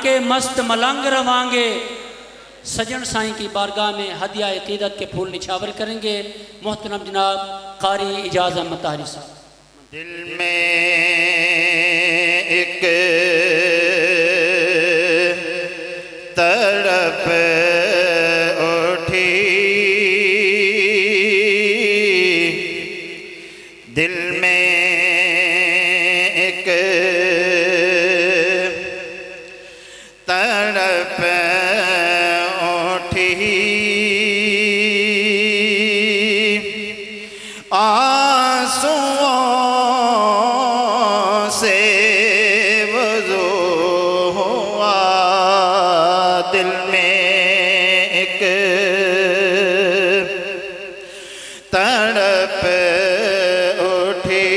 के मस्त मलंग रवांगे। सजन साईं की बारगाह में हदिया अकीदत के फूल निछावर करेंगे। मोहतरम जनाब कारी इजाज़ अहमद ताहरी साहब। दिल में एक तड़प उठी, दिल में एक तड़प उठी, आंसुओं से वज़ू हुआ। दिल में एक तड़प उठी,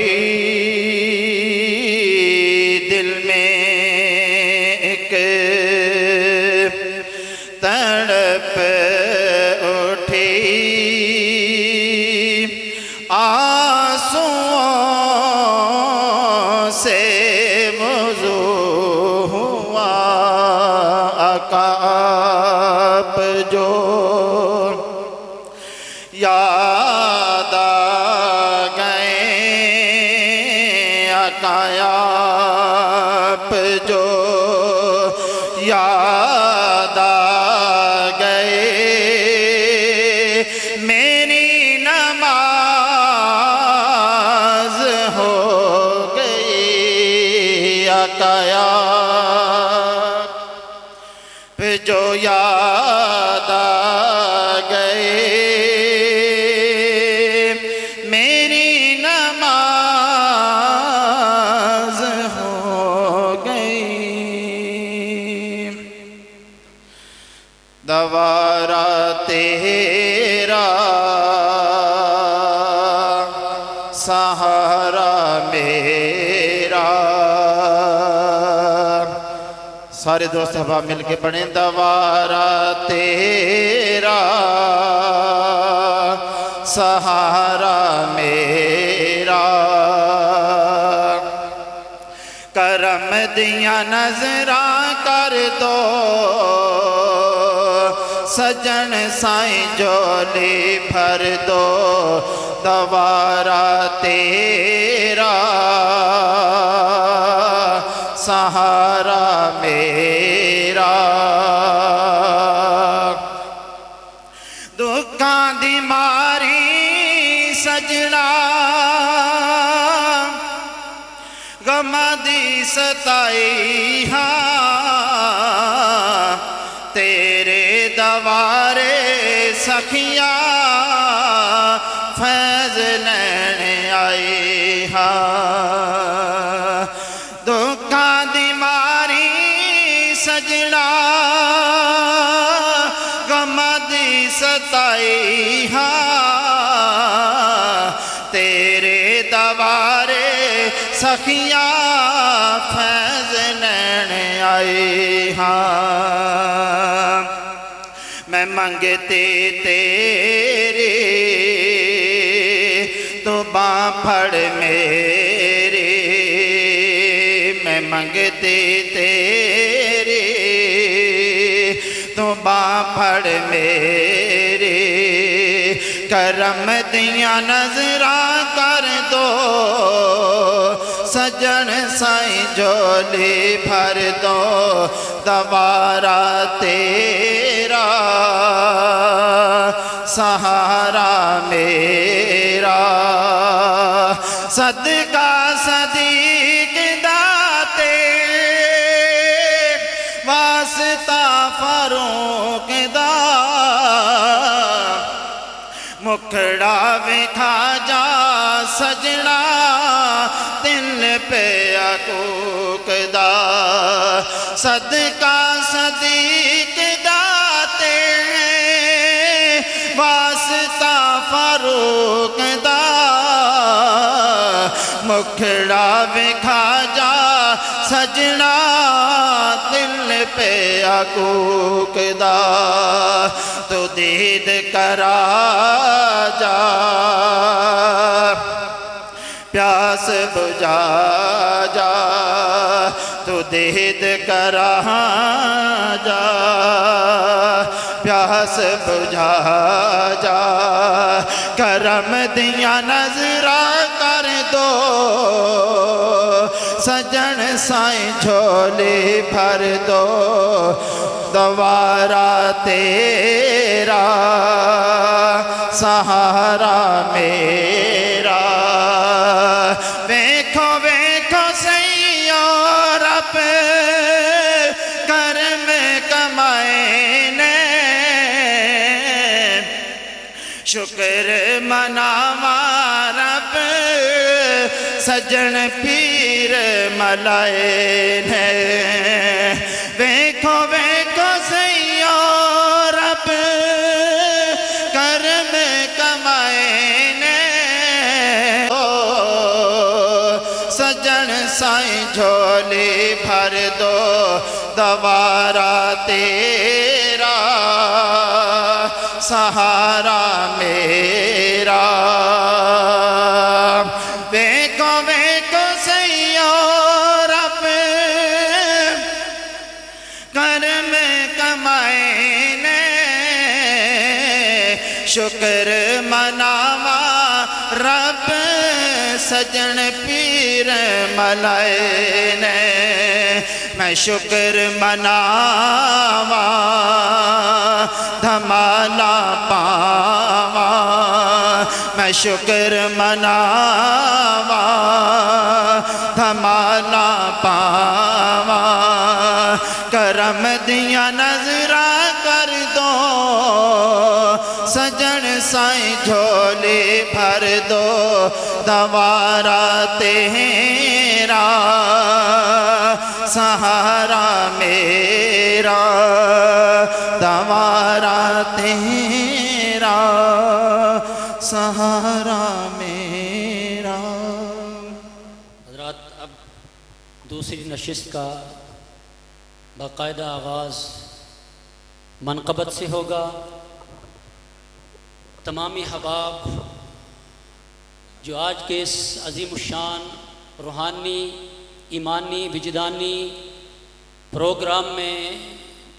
दिल में एक तड़प उठी, आंसुओं से वज़ू हुआ। आका आप जो याद आ गए, आका आप जो याद आ गए, मेरी नमाज हो गई। आका आप जो याद आ गए, मेरी नमाज हो गई। दवारा तेरा सहारा मेरा। सारे दोस्त हवा मिल के पढ़े। दवारा तेरा सहारा मेरा, करम दिया नजरा कर दो, सजन साईं झोली भर दो। दवारा तेरा सहारा मेरा, दुखां दी मारी सजना, गमां दी सताई हाँ, तेरे दवारे सखिया फैज़ लैन आई हाँ। दुखां दी मारी सजना, गमां दी सताई हाँ, तेरे दवारे सखिया फैज़ लैन आई हाँ। मैं मंगते तेरे तो बाँ फड़ मेरे, मैं मंगते तेरे तो बाँ फड़ मेरे, करम दिया नजरा कर दो, सजन साईं झोली भर दो। दवारा तेरा सहारा मेरा, सदका सदीक दाते वास्ता फरूक दा, मुखड़ा विखा जा सजना, दिल पे अकूक दा। सदका सदीक दाते वास्ता फरूक दा, मुखड़ा विखा जा सजना, दिल पे अकूक दा। तो दीद करा जा, प्यास बुझा जा, तो दीद करा जा, प्यास बुझा जा, करम दिया नजरा कर दो, सजन साईं झोली भर दो, दोबारा तेरा सहारा मेरा। देखो देखो सैयो रब कर्म कमाए ने, शुक्र मनावा रब सजन पीर मलाए ने। देखो देखो सैयो रब कर्म कमाए ने, ओ सजन साईं झोली भर दो, दोबारा तेरा सहारा मेरा। देखो देखो सैयो रब कर्म कमाए ने, शुक्र मनावा रब सजन पीर मलाए ने। मैं शुक्र मनावा धमाला पावा, मैं शुक्र मनावा धमाला पावा, करम दिया नजरा कर दो, सजन साईं झोली भर दो, दोबारा तेरा सहारा मेरा, दोबारा तेरा सहारा मेरा। हज़रात, अब दूसरी नशिस्त का बाकायदा आगाज़ मनक़बत से होगा। तमामी हबाब जो आज के इस अज़ीमुश्शान रूहानी ईमानी विजदानी प्रोग्राम में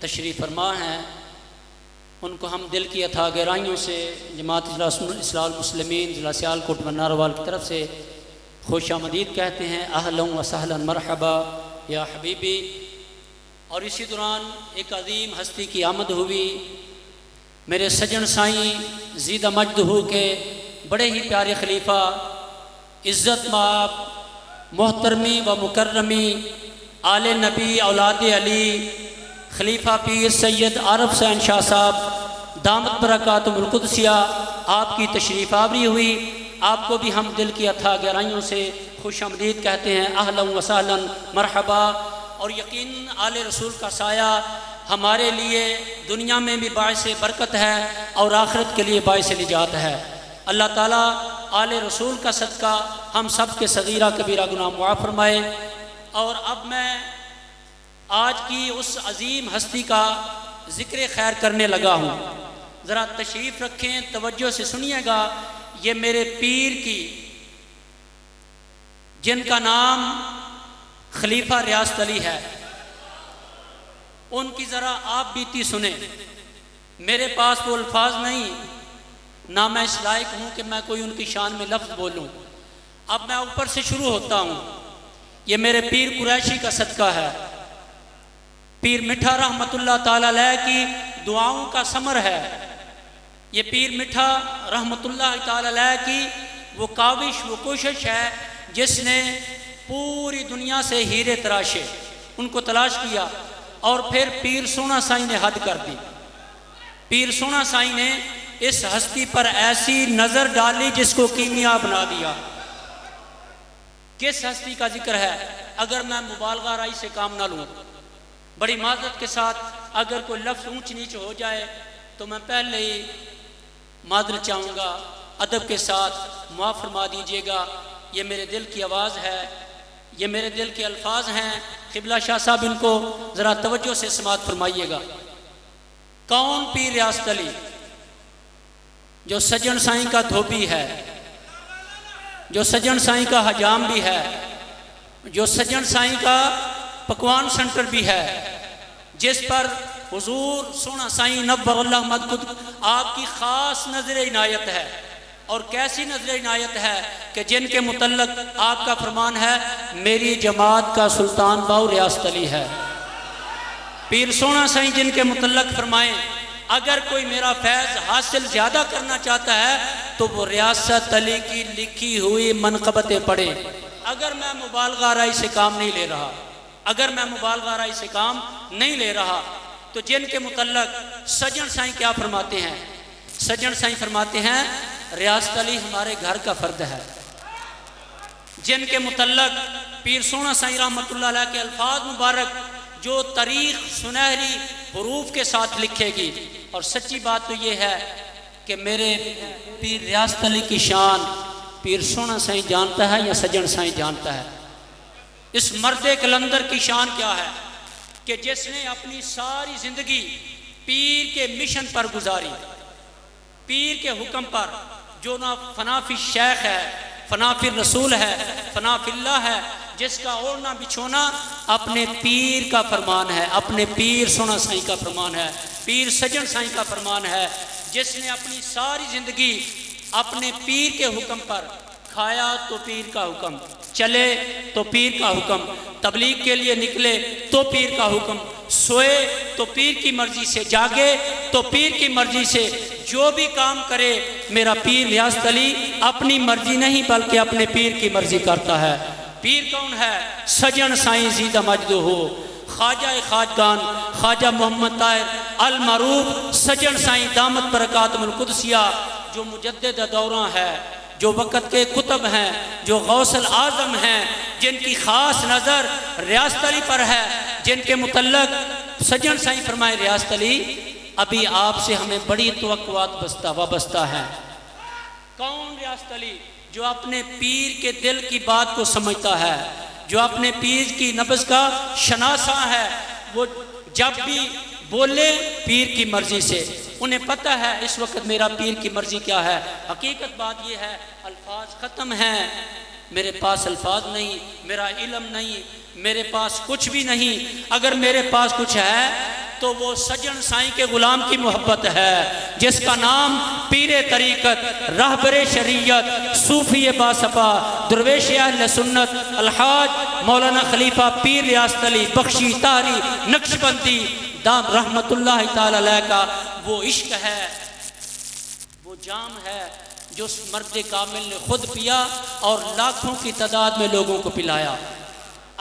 तशरीफ़ फरमा हैं, उनको हम दिल की अथा गहराइयों से जमात इस्लाहुल मुस्लिमीन ज़िला सियालकोट मन्नारवाल की तरफ से खुश आमदीद कहते हैं। अहलन व सहलन मरहबा या हबीबी। और इसी दौरान एक अजीम हस्ती की आमद हुई, मेरे सजन साईं ज़ीदा मजदहू के बड़े ही प्यारे खलीफा, इज़्ज़त माब, मोहतरमी व मुकर्रमी, आले नबी औलाद अली, खलीफा पीर सैयद आरफ हुसैन शाह साहब दामत बरकातुहुल कुदसिया, आपकी तशरीफ़ आवरी हुई। आपको भी हम दिल की अथा गहराइयों से खुश आमदीद कहते हैं। अहलन व सहलन मरहबा। और यकीन आले रसूल का साया हमारे लिए दुनिया में भी बाइस बरकत है और आखिरत के लिए बाइस निजात है। अल्लाह ताला आले रसूल का सदका हम सब के सगीरा कबीरा गुनाह मुआफ़ फरमाए। और अब मैं आज की उस अजीम हस्ती का ज़िक्र खैर करने लगा हूँ। ज़रा तशरीफ़ रखें, तवज्जो से सुनिएगा। ये मेरे पीर की, जिनका नाम खलीफा रियासत अली है, उनकी ज़रा आप बीती सुने। मेरे पास वो अल्फाज नहीं, ना मैं इस लायक हूँ कि मैं कोई उनकी शान में लफ्ज़ बोलूँ। अब मैं ऊपर से शुरू होता हूँ। ये मेरे पीर कुरैशी का सदका है। पीर मिठा रहमतुल्लाह ताला अलैह की दुआओं का समर है। ये पीर मिठा रहमतुल्लाह ताला अलैह की वो काविश, वो कोशिश है जिसने पूरी दुनिया से हीरे तराशे, उनको तलाश किया और फिर पीर सोना साईं ने हद कर दी। पीर सोना साईं ने इस हस्ती पर ऐसी नज़र डाली जिसको कीमिया बना दिया। किस हस्ती का जिक्र है? अगर मैं मुबालगा राई से काम ना लूँ, बड़ी माजरत के साथ अगर कोई लफ्ज़ ऊंच नीच हो जाए तो मैं पहले ही माजरत चाहूँगा, अदब के साथ माफ़ फरमा दीजिएगा। ये मेरे दिल की आवाज़ है, ये मेरे दिल के अल्फाज हैं। क़िबला शाह साहब इनको ज़रा तवज्जो से समात फरमाइएगा। कौन पीर रियासत अली, जो सज्जन साईं का धोबी है, जो सज्जन साईं का हजाम भी है, जो सज्जन साईं का पकवान सेंटर भी है, जिस पर हुजूर सोना साईं नव्वरल्लाह मदकुद आपकी ख़ास नज़र इनायत है। और कैसी नज़र इनायत है कि जिनके मुतल्लक आपका फरमान है, मेरी जमात का सुल्तान बाऊ रियासत अली है। पीर सोना साईं जिनके मुतल्लक फरमाएं, अगर कोई मेरा फैज़ हासिल ज़्यादा करना चाहता है तो वो रियासत अली की लिखी हुई मनक़बतें पढ़े। अगर मैं मुबालगा राय से काम नहीं ले रहा, अगर मैं मुबालगा राय से काम नहीं ले रहा, तो जिनके मुतल्लक सज्जन साईं क्या फरमाते हैं? सज्जन साईं फरमाते हैं, रियासत अली हमारे घर का फ़र्द है। जिनके मुतल्लक पीर सोना साईं रहमतुल्लाह अलैह के अल्फाज मुबारक जो तारीख़ सुनहरी हरूफ के साथ लिखेगी। और सच्ची बात तो ये है कि मेरे पीर रियासत अली की शान पीर सोना साईं जानता है या सज्जन साईं जानता है? इस मर्द कलंदर की शान क्या है कि जिसने अपनी सारी ज़िंदगी पीर के मिशन पर गुजारी, पीर के हुक्म पर, जो ना फनाफी शेख है, फनाफी रसूल है, फनाफिल्ला है, जिसका ओढ़ना बिछोना अपने पीर का फरमान है, अपने पीर सोना साईं का फरमान है, पीर सज्जन साईं का फरमान है, जिसने अपनी सारी ज़िंदगी अपने पीर के हुक्म पर खाया तो पीर का हुक्म, चले तो पीर का हुक्म, तबलीग के लिए निकले तो पीर का हुक्म, सोए तो पीर की मर्जी से, जागे तो पीर की मर्जी से, जो भी काम करे मेरा पीर रियासत अली अपनी मर्जी नहीं बल्कि अपने पीर की मर्जी करता है। पीर कौन है? सज्जन साईं ज़ीदा मजदू हो, ख्वाजा खाजगान ख्वाजा मोहम्मद ताहिर अल मरूफ सज्जन साईं दामत बरकातुल कुदसिया, जो मुजद्दिद दौरा है, जो वक़्त के कुतब हैं, जो गौसल आज़म हैं, जिनकी ख़ास नज़र रियासत अली पर है, जिनके मुतल्लक सज्जन साईं फरमाए, रियासत अली अभी आपसे हमें बड़ी तवक्कुआत वाबस्ता है। कौन रियासत अली? जो अपने पीर के दिल की बात को समझता है, जो अपने पीर की नब्ज़ का शनासा है। वो जब भी बोले पीर की मर्जी से, उन्हें पता है इस वक्त मेरा पीर की मर्जी क्या है। हकीकत बात यह है, अल्फाज ख़त्म हैं, मेरे पास अल्फाज नहीं, मेरा इल्म नहीं, मेरे पास कुछ भी नहीं। अगर मेरे पास कुछ है तो वो सज्जन साईं के गुलाम की मोहब्बत है, जिसका नाम पीरे तरीक़त, रहबरे शरीयत, सूफ़ी बासफ़ा, दरवेश अहले सुन्नत अलहाज मौलाना खलीफा पीर रियासत अली बख्शी तारी नक्शबंदी दाम रहमतुल्लाह ताला अलैह का वो इश्क है, वो जाम है जो उस मर्द कामिल ने खुद पिया और लाखों की तादाद में लोगों को पिलाया।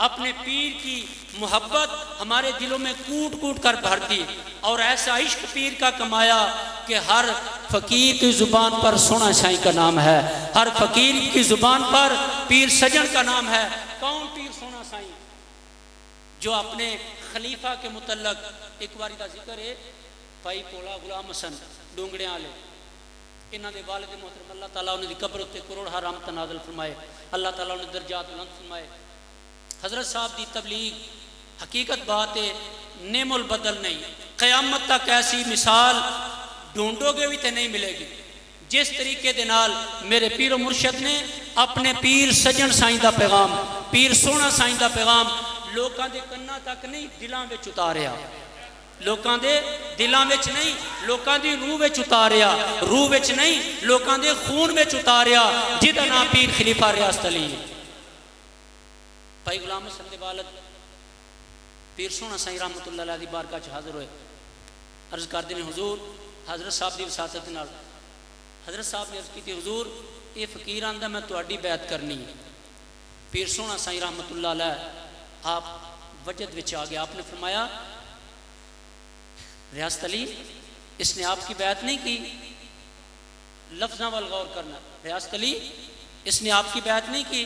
अपने पीर की मोहब्बत हमारे दिलों में कूट कूट कर भर दी और ऐसा इश्क पीर का कमाया कि हर फ़कीर की ज़ुबान पर सोना साईं का नाम है, हर फ़कीर की ज़ुबान पर पीर सज्जन का नाम है। कौन पीर सोना साईं? जो अपने खलीफा के मुतल्लक एक बारी का जिक्र है, भाई पोला गुलाम हसन डूंगड़ियां वाले, इन्हों के वालिद मोहतरम अल्लाह ताला उन्हें कब्र उत्ते करोड़ रहमत नाज़िल फरमाए, अल्लाह ताला उन्हें दर्जात बुलंद फरमाए। हज़रत साहब की तबलीग हकीकत बात है, नेमुल बदल नहीं, क़यामत तक ऐसी मिसाल ढूंढोगे भी तो नहीं मिलेगी। जिस तरीके दे नाल मेरे पीर मुर्शद ने अपने पीर सज्जन साईं का पैगाम, पीर सोना साईं का पैगाम लोगों के कन्ना तक नहीं दिलों में उतारिया, लोगों के दिलों में नहीं, लोगों की रूह में उतारिया, रूह में नहीं, लोगों के खून में उतारिया, जिहदा नाम पीर खलीफा रियासत अली। भाई गुलाम हसन दे वालिद पीर सोना साईं रहमतुल्लाह अलैह दी बारगाह च हाज़र होए, अर्ज़ करदे ने हुजूर हज़रत साहब की वसातत नाल, हज़रत साहब ने अर्ज़ की हुजूर ये फ़कीर आंदा मैं तुहाडी बैत करनी है। पीर सोना साईं रहमतुल्लाह अलैह आप वजद विच आ गया, आपने फरमाया रियासत अली इसने आपकी बैत नहीं की, लफ्ज़ां वाल गौर करना, रियासत अली इसने आपकी बैत नहीं की।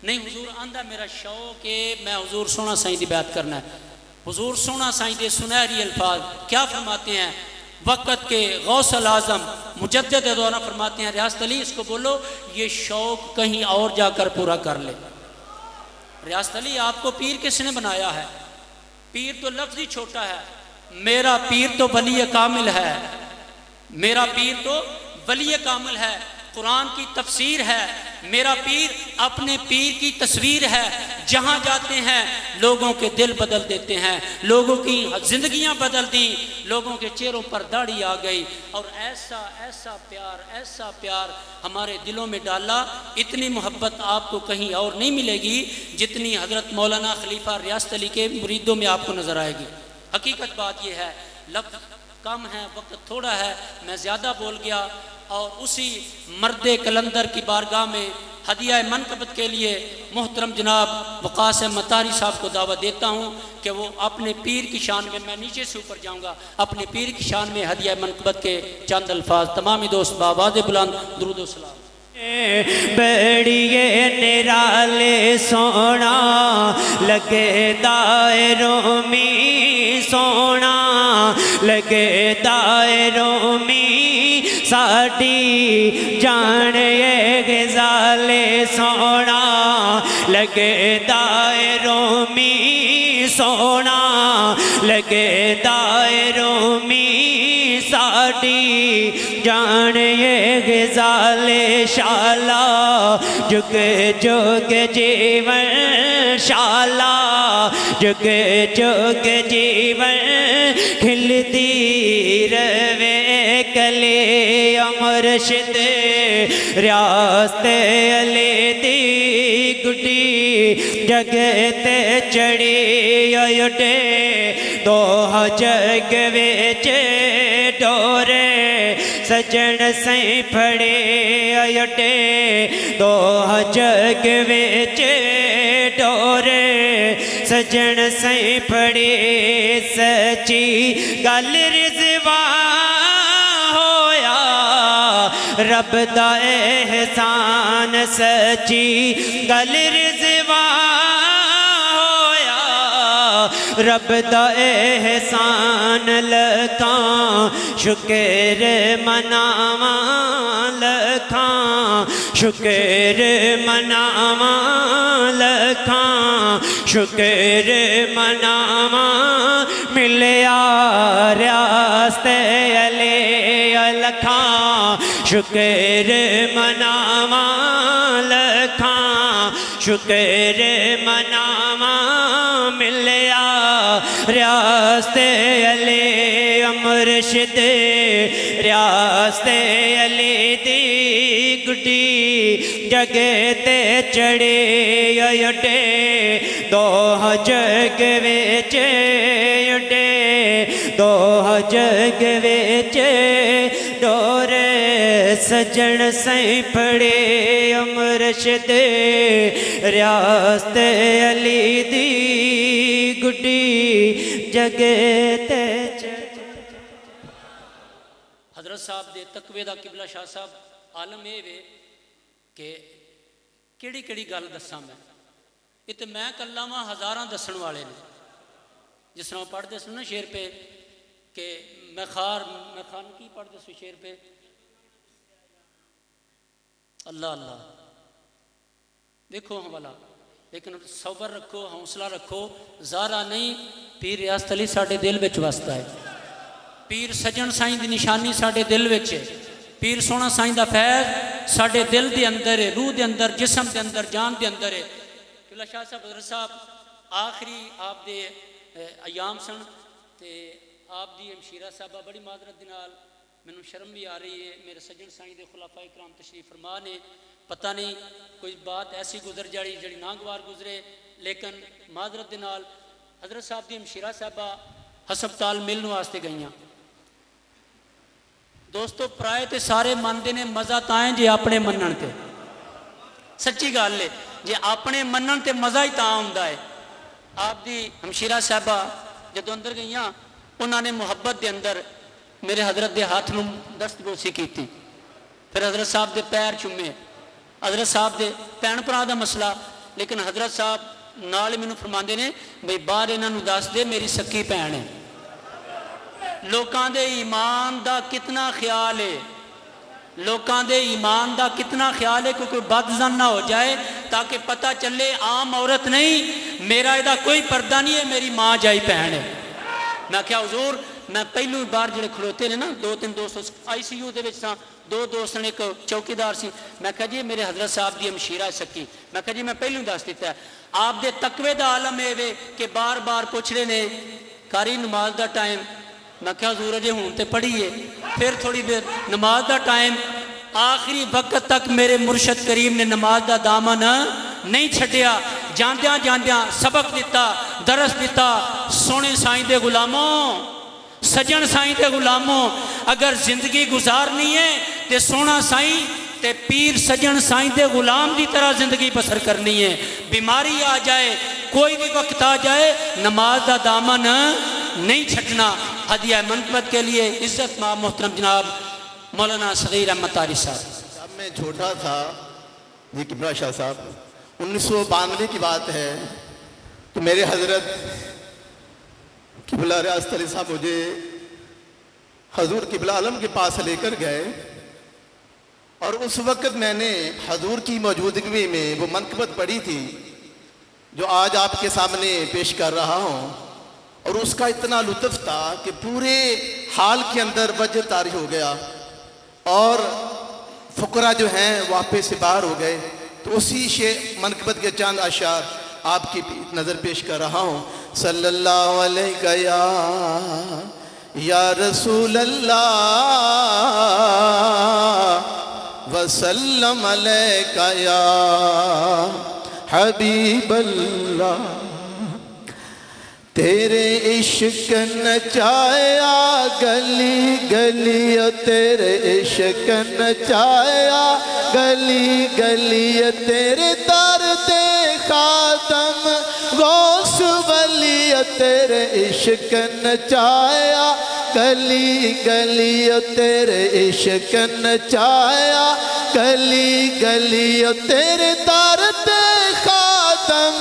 नहीं हुजूर आंदा मेरा शौक है मैं हुजूर सोना साईं की बैत करना है। हुजूर सोना साईं के सुनहरी अल्फाज क्या फरमाते हैं, वक़्त के गौसल आज़म मुजद्दिद दौरा फरमाते हैं, रियासत अली इसको बोलो ये शौक कहीं और जाकर पूरा कर ले। रियासत अली आपको पीर किसने बनाया है? पीर तो लफ्ज़ ही छोटा है, मेरा पीर तो वली कामिल है, मेरा पीर तो वली कामिल है, कुरान की तफसीर है, मेरा पीर अपने पीर की तस्वीर है। जहाँ जाते हैं लोगों के दिल बदल देते हैं, लोगों की ज़िंदगियाँ बदल दी, लोगों के चेहरों पर दाढ़ी आ गई और ऐसा ऐसा प्यार हमारे दिलों में डाला। इतनी मोहब्बत आपको कहीं और नहीं मिलेगी जितनी हज़रत मौलाना खलीफा रियासत अली के मुरीदों में आपको नज़र आएगी। हकीकत बात यह है, लफ्ज़ कम है, वक्त थोड़ा है, मैं ज़्यादा बोल गया। और उसी मर्द कलंदर की बारगाह में हदिया मनकबत के लिए मोहतरम जनाब वक़ास मतारी साहब को दावत देता हूँ कि वो अपने पीर की शान में, मैं नीचे से ऊपर जाऊँगा, अपने पीर की शान में हदिया मनकबत के चंद अल्फाज तमामी दोस्त बावाज़ बुलंद दुरूद व सलाम। बड़िए निराले सोना लगे दायरों में, सोना लगे दायरों में साड़ी जान ये गजाले, सोना लगे दायरों में, सोना लगे दायरों में साड़ी जान ये गजाले शाला जुग जुग जीवन, शाला जुग जुग जीवन खिलती रवे कले मुर्शिद रियासत अली दी गुड्डी जगते चढ़ी उठे दो जग विच डोरे सजन सई फड़े उठे दो जग विच डोरे सजन सई फड़े सची गल रिजवा होया रब दा एहसान, सची गल रिजवा होया रब दा एहसान लखां शुक्र मनावा, लखां शुक्र मनावा, लखां शुक्र मनावा मिलया रियासत अली, लखां शुक्र मनावा, लखां शुक्र मनावा मिलया रियासत अली मुर्शिद रियासत अली दी गुड्डी जगते चढ़े उठे दो जग विच उठे दो जग विच डोरे सजन सई फड़े मुर्शिद रियासत अली दी गुड्डी जगते। हजरत साहब दे तकवे दा किबला शाह साहब आलम ये वे कि केड़ी केड़ी गल दसा मैं, ये तो मैं कल्ला वां, हज़ारां दसन वाले ने। जिस तरह पढ़ते सुन ना शेर पे कि मैं खान की पढ़ते सो शेर पे अल्लाह अल्लाह देखो हवाला, लेकिन सबर रखो, हौसला रखो, ज़ारा नहीं, पीर रियासत अली साडे दिल विच वसदा है। पीर सजन साईं दी निशानी साडे दिल विच है। पीर सोना साईं दा फैज़ साडे दिल दे अंदर है, रूह दे अंदर, जिस्म दे अंदर, जान दे अंदर है। किबला शाह साहब हज़रत साहब आखिरी आप दे अयाम सन ते आप दी हमशीरा साहबा बड़ी मादरत दे नाल मैनू शर्म भी आ रही है, मेरे सजन साईं दे खुलाफा इकराम तशरीफ फरमा ने, पता नहीं कोई बात ऐसी गुजर जाड़ी जी नागवार गुजरे, लेकिन मादरत दे नाल हज़रत साहब दी हमशीरा साहबा हस्पताल मिलने वास्ते गई। दोस्तों पराए तो सारे मानते ने, मज़ा तां जे अपने मनन ते, सच्ची गल है, जे अपने मनन ते मज़ा ही तां हुंदा है। आप दी हमशीरा साहबा जदों अंदर गई, उन्होंने मुहब्बत के अंदर मेरे हजरत के हाथ में दस्तगोशी की, फिर हजरत साहब के पैर चूमे, हजरत साहब के भैन भरा का मसला, लेकिन हजरत साहब नाल मैनू फरमाते ने बई बाहर इन्हों दस दे मेरी सकी भैन है। लोगों के ईमान का कितना ख्याल है, लोगों के ईमान का कितना ख्याल है कि कोई बदजन ना हो जाए, ताकि पता चले आम औरत नहीं, मेरा इहदा कोई पर्दा नहीं है, मेरी माँ जाई भैन है। मैं क्या हुजूर मैं पहलू बार जो खड़ोते ने ना 2-3 दोस्त ICU दे विच सां, 2 दोस्त ने, एक चौकीदार सी। मैं कहा जी मेरे हजरत साहब की मशीरा सकी। मैं कहा जी मैं पहलू दस दिता है। आप दे तकवे दा आलम ये वे कि बार बार पुछ रहे ने कारी नमाज का टाइम। मैं क्या हजूर अजे हूँ तो पढ़ीए, फिर थोड़ी देर नमाज का टाइम। आखिरी वक्त तक मेरे मुर्शद करीम ने नमाज का दामन नहीं छड्डिया। जांदियां जांदियां सबक दिता, दरस दिता। सोने साईं दे गुलामों, सजन साईं दे गुलामों, अगर जिंदगी गुजारनी है तो सोना साईं ते पीर सजन साईं दे गुलाम की तरह जिंदगी बसर करनी है। बीमारी आ जाए, कोई भी वक्त आ जाए, नमाज का दामन नहीं छटना। हदिया मनकबत के लिए इज्जत मां मोहतरम जनाब मौलाना सगीर अहमद तारी साहब। जब मैं छोटा था जी किबला शाह साहब, 1992 की बात है, तो मेरे हजरत किबला रियासत अली साहब मुझे हजूर किबला आलम के पास लेकर गए और उस वक़्त मैंने हजूर की मौजूदगी में वो मनकबत पढ़ी थी जो आज आपके सामने पेश कर रहा हूँ। और उसका इतना लुत्फ़ था कि पूरे हाल के अंदर वजह तारी हो गया और फ़ुकरा जो हैं वापस से बाहर हो गए। तो उसी मनकबत के चंद अशार आपकी नज़र पेश कर रहा हूँ। सल्लल्लाहु अलैहि या रसूल अल्लाह वसल्लम अलैका या हबीब अल्लाह। तेरे इश्क नचाया गली गली, तेरे इश्क नचाया गली गली, तेरे दर दे खातम गौस वली, तेरे इश्क नचाया गली गली, तेरे इश्क नचाया गली गली, तेरे दर दे खातम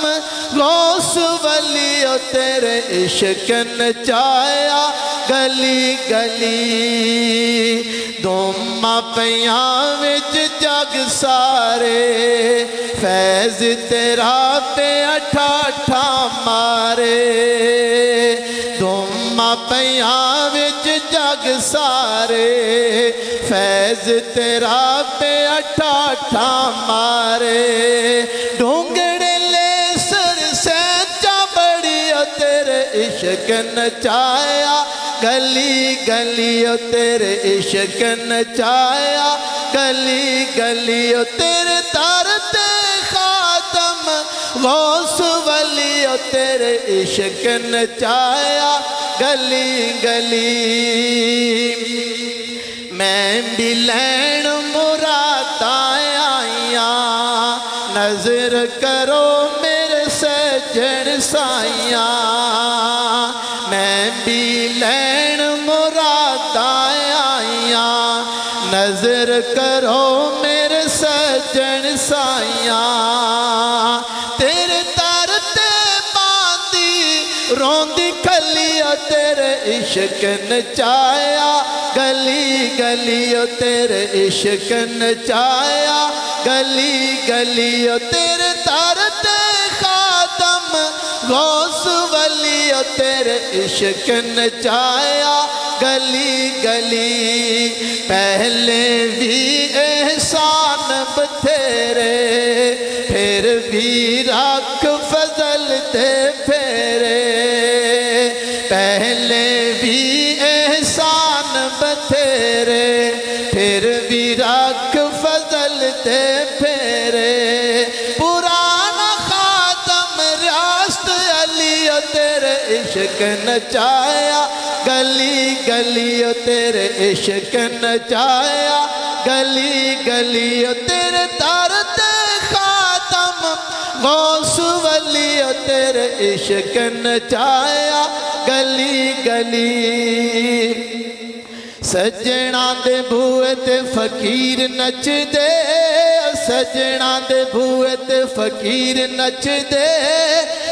गौस वली, तेरे इश्क नचाया गली गली। दोमा पियां विच जग सारे, फैज़ तेरा पे अठाठा मारे। दोमा पियां विच जग सारे, फैज़ तेरा पे अठाठा मारे। ढूंगड़े ले सर सैचा बड़ी, तेरे इश्क नचाया गली गली, तेरे इश्क नचाया गली गली, तेरे दर ते खातम गौस वली, तेरे इश्क नचाया गली गली। मैं भी लैन मुरादा आया, नजर करो मेरे सजन साइया। मैं भी लैन मुरादा आया, नजर करो मेरे सजन साइया। तेरे दर ते बांदी रोंदी खलिया, तेरे इश्क नचाया गली गली, तेरे इश्क नचाया गली गली, तेरे दर ते खातम गौस वली, तेरे इश्क नचाया गली गली। पहले भी एहसान बथेरे, फिर भी रख फजल दे फेरे। पहले भी एहसान बथेरे, फिर भी रख फजल दे फेरे। पुराना खातम रियासत अली, तेरे इश्क नचाया गली गली, तेरे इश्क नचाया गली गली, तेरे दर ते खातम गौस वली, तेरे इश्क नचाया गली गली। सजना दे बूए ते फकीर नचदे, सजना दे बूए ते फकीर नचदे।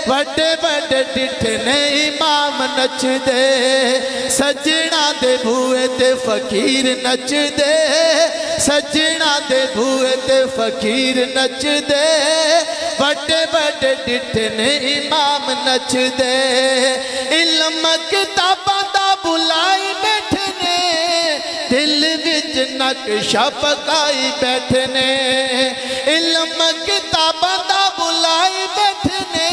वड्डे वड्डे डिठे ने इमाम नचदे, सजना दे बूए ते फकीर नचदे। सजना दे बूए ते फकीर नचदे, वड्डे वड्डे डिठे ने इमाम नचदे। इल्म किताबां दा बुलाए नक्शा पकाई बैठे ने, इल्म किताबां दा बुलाई बैठे ने,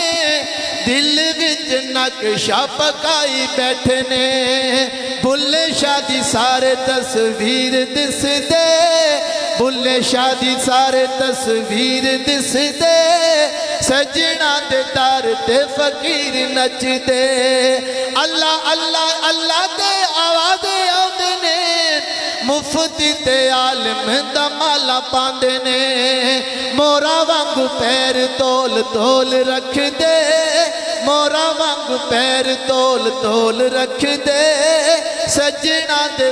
दिल विच नक्शा पकाई बैठे ने। बुल्ले शाह दी सारे तस्वीर दिसदे, बुल्ले शाह दी सारे तस्वीर दिसदे, सजना दे दर ते फकीर नचदे। अल्लाह अल्लाह अल्लाह दे आवाज़ आउंदे ने, मुफ्ती ते आलिम दा माला पांदे ने। मोरा वांगू पैर तोल तोल रख दे, मोरा वांगू पैर तोल तोल रख दे, सजना दे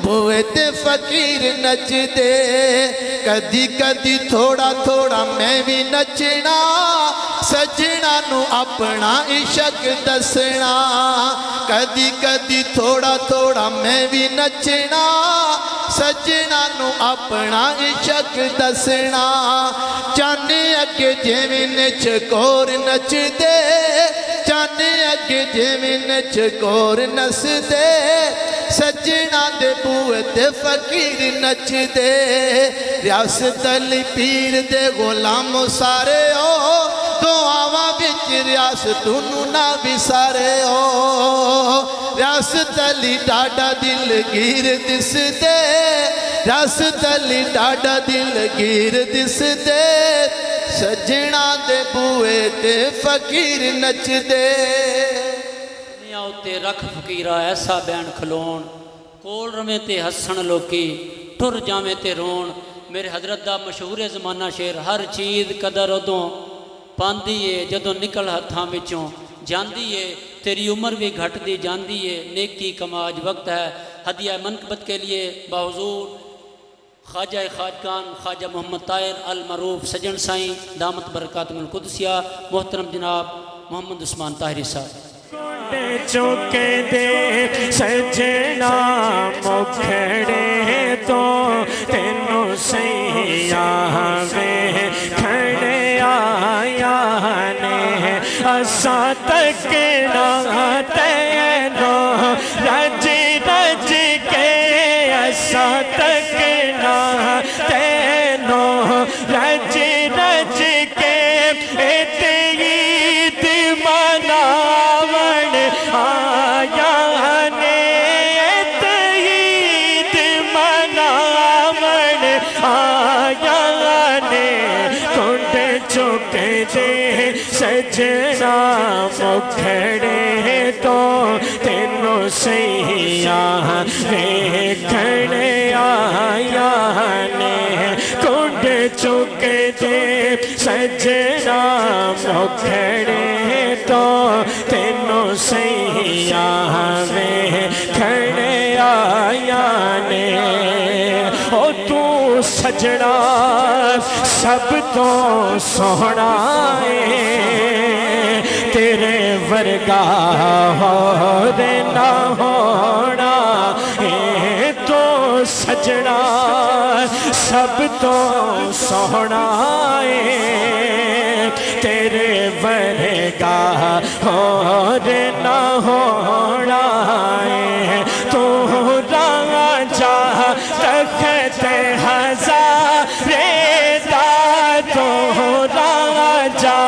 बुए ते फकीर नचदे। कदी कदी थोड़ा थोड़ा मैं भी नचना, सजना नू अपना इश्क दसना। कदी कदी थोड़ा थोड़ा मैं भी नचना, सजना नू अपना इश्क दसना। चाने अगे जिवें नचकोर नचदे, चाने अगे जिवें नचकोर नसदे, सजना दे बूए ते फकीर नचदे। रियासत अली पीर दे गुलाम सारे हो, दुआवां विच रियासत नू ना विसारे हो। रियासत अली डाडा दिलगीर दिसदे, रियासत अली डाडा दिलगीर दिसदे, सजना दे बूए ते फकीर नचदे। उत्ते रख फकीरा ऐसा बैन खलोण, कोल रवें ते हसन लोकी, टुर जावें ते रोण। मेरे हजरत दा मशहूर ज़माना शेर, हर चीज़ कदर उदों पांदी है जदों निकल हत्थां विचों जांदी है, तेरी उम्र भी घटदी जांदी है, नेकी कमाज वक्त है। हदिया मनकबत के लिए बाहुजूर ख्वाजा खाजकान ख्वाजा मोहम्मद ताहिर अल मरूफ सजन साईं दामत बरकातुल कुदसिया मोहतरम जनाब मोहम्मद उस्मान ताहिरी साहब। चुके दे सजना मुखड़े तो तेनों सैया में खड़े आया ने, असा तक ना तेनो रज रज के, असा तक ना तेनो रज रज के, ईद मनावन आया ने, ईद मनावन आया ने। कुंड चुके दे सजना मुखड़े तो तेनों सैया वेखण आया ने। कुंड चुके दे सजना मुखड़े तो तेनों सैया वेखण आया ने। ओ तू सजना सब तो सोहना है, तेरे वर्गा हो दे ना होना है। तो सजना सब तो सोहना है, तेरे वर्गा हो दे ना होना है। तू राजा तख्त हज़ारे दा, तो राजा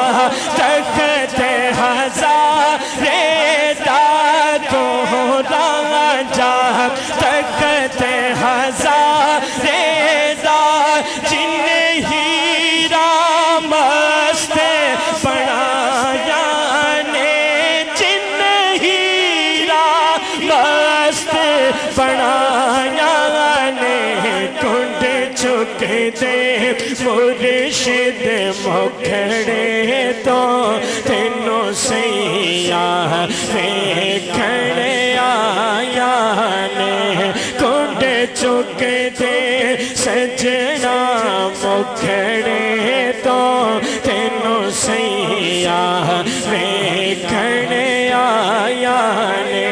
तख्त हज़ारे दा, तो राजा तख्त हज़ारे दा। जिन्ने हीरा मस्त बनाया ने, जिन्ने हीरा मस्त बनाया ने। कुंड चुके दे मुर्शिद मुखड़े तो तेनों सैया वेखण आया ने। कुंड चुके दे सजना मुखड़े तो तेनों सैया वेखण आया ने।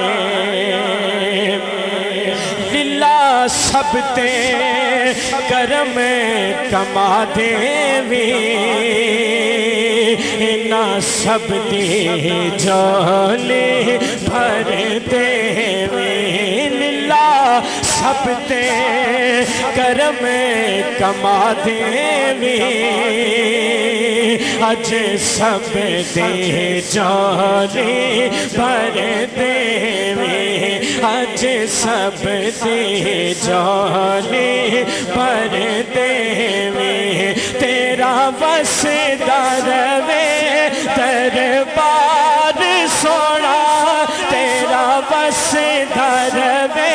लीला सब ते करम कमा देवी, ना सब दी झोली भर देवी। लीला सब ते करम कमा देवी अज सब दे जोली भर देवी अज सब दे जोली भर देवी तेरा वसदा रवे दरबार सोना तेरा वसदा रवे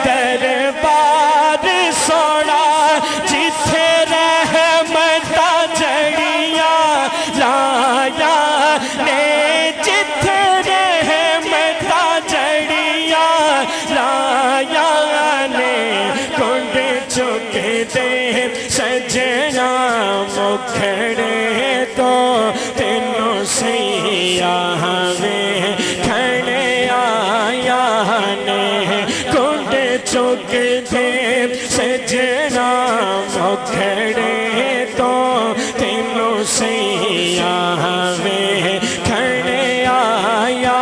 दरबार सोना जिथे रहमता जड़ियां लाया ने जिथे रहमता जड़ियां लाया ने कुंड चुक दे सजना मुखड़े तो तेनों सैया वे खड़े आया ने कुंड चुक दे सजना मुखड़े तो तेनों सैया वे खड़े आया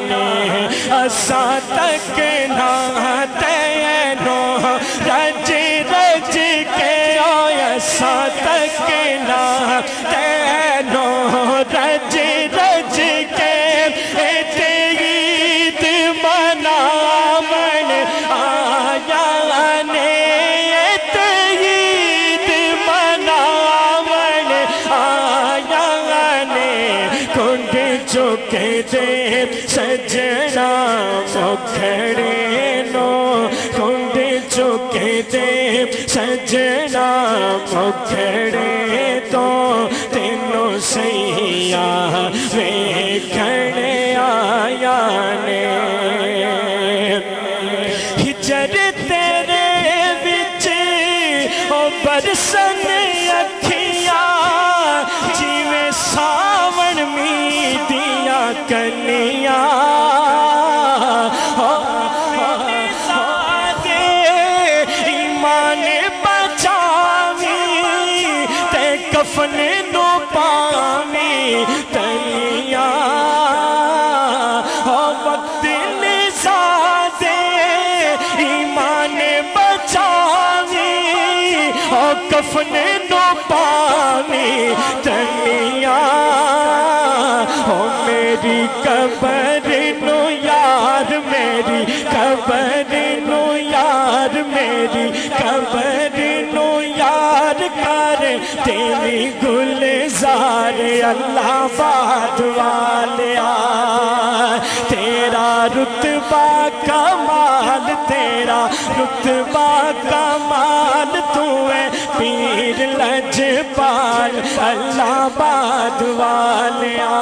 ने असा तक ना तैनो रज रज के असा तक ना तैनो रज रज के ईद मनावन आया ने ईद मनावन आया ने कुंड चुक दे सजना मुखड़े नो कुंड चुक दे सजना मुखड़े तो तेनों सैया वेखने आया ने हिजर तेरे विच ओ बरसन अखियां जिवें सावन मीदियां कनियां कफन नो पानी तनिया वक्त निसादे ईमान बचावी कफन नो पानी तनिया मेरी कबर नो यार मेरी कबर नो यार मेरी कबर नो यार कर तेरी गुलजार अल्लाह बाद वालिया तेरा रुतबा कमाल तेरा रुतबा कमाल तू है पीर लजपाल अल्लाह बाद वालिया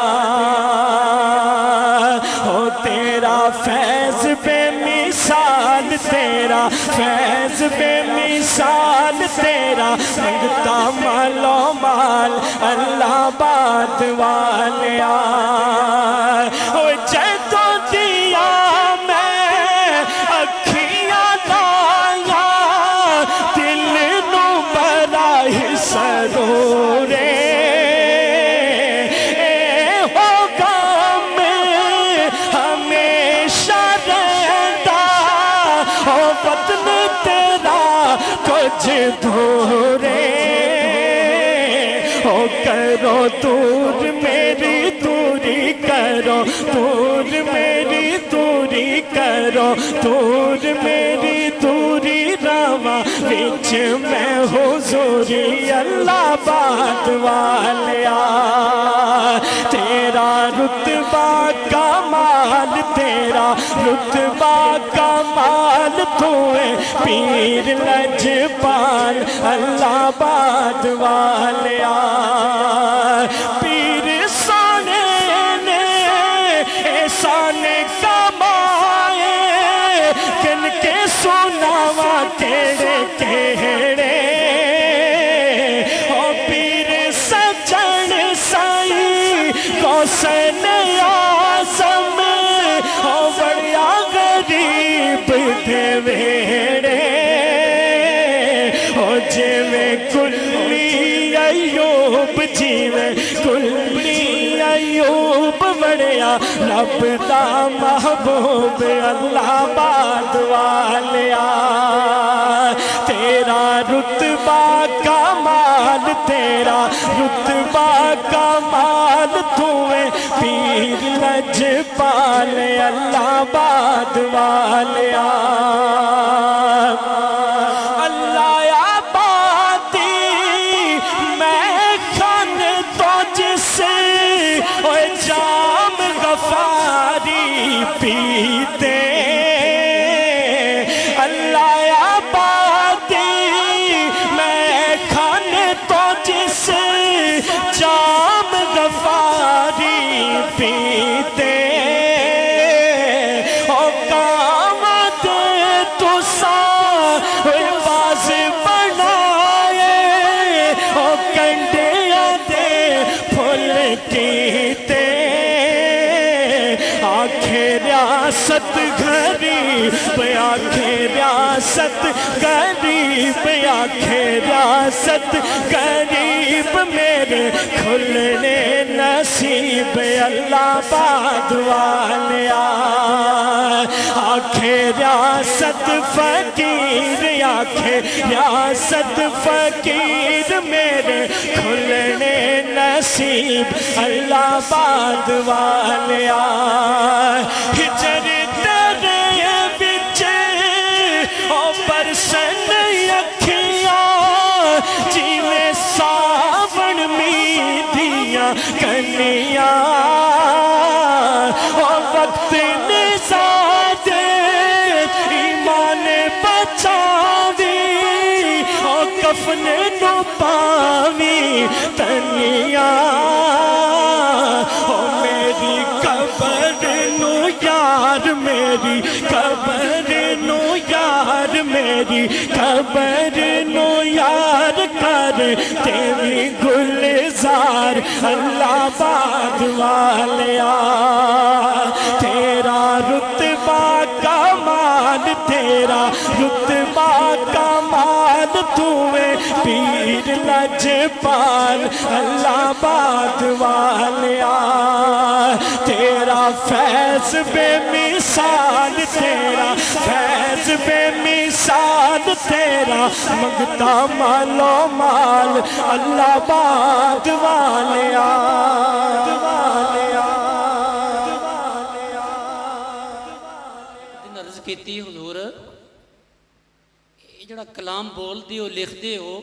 हो तेरा फैज बेमिसाल तेरा फैज बेमिसाल तेरा मंगता मालो माल अल्लाह बाद वालिया ओ जदों दिया मैं अखियां लाया दिल नू बड़ा ही सरोरे वतन तेरा कुछ धोरे ओ करो दूर मेरी दूरी करो दूर मेरी दूरी करो दूर मेरी दूरी रवा विच मैं हुजूरी अल्लाह बाद वालिया तेरा रुतबा कमाल तेरा रुतबा कमाल तू है पीर लजपाल अल्लाह बाद वालिया पीर सोने ने एहसाने कमाए किनके सुनावा केड़े केड़े ओ पीर सजन साई कौसन आसम ओ बड़िया गरीब दे वेड़े ओ जिवे कुल्ली अयूब जीवे कुल्ली अयूब बड़िया रब दा महबूब अल्लाह बाद वालिया तेरा तूए पीर लजपाल अल्लाह बाद वालिया अल्लाह आबादी मैं खान तो जिसे ओए जाम गफारी पीते अल्लाह आबादी मैं खान तो जिसे जाम गफारी पीते ओ कामत तुसा बाज बनाए ओ कंडिया दे फुल कीते आखे रियासत गरीब आखे रियासत गरीब आखे रियासत गरीब मेरे खुलने नसीब अल्लाह बाद वालिया आखे रियासत फकीर आखे रियासत फकीर मेरे खुलने नसीब अल्लाह बाद वालिया हिजर तेरे बिच ओ बरसन अखियां जिवें सावन मीदियां कनियां ओ वक्त निसादे ईमान बचावी ओ कफन नु पावी तनिया ओ मेरी कबर नु यार मेरी कबर नु यार मेरी कबर नु यार कर तेरी गुलजार अल्लाह बाद वालिया तेरा रुतबा कमाल तेरा रुतबा कमाल तूए पीर लजपाल अल्लाह बाद वालिया तेरा फैज बेमिसाल तेरा फैज बेमिसाल तेरा मंगता मालो माल अल्लाह बाद वालिया अर्ज की हुजूर ये जड़ा कलाम बोलते हो लिखते हो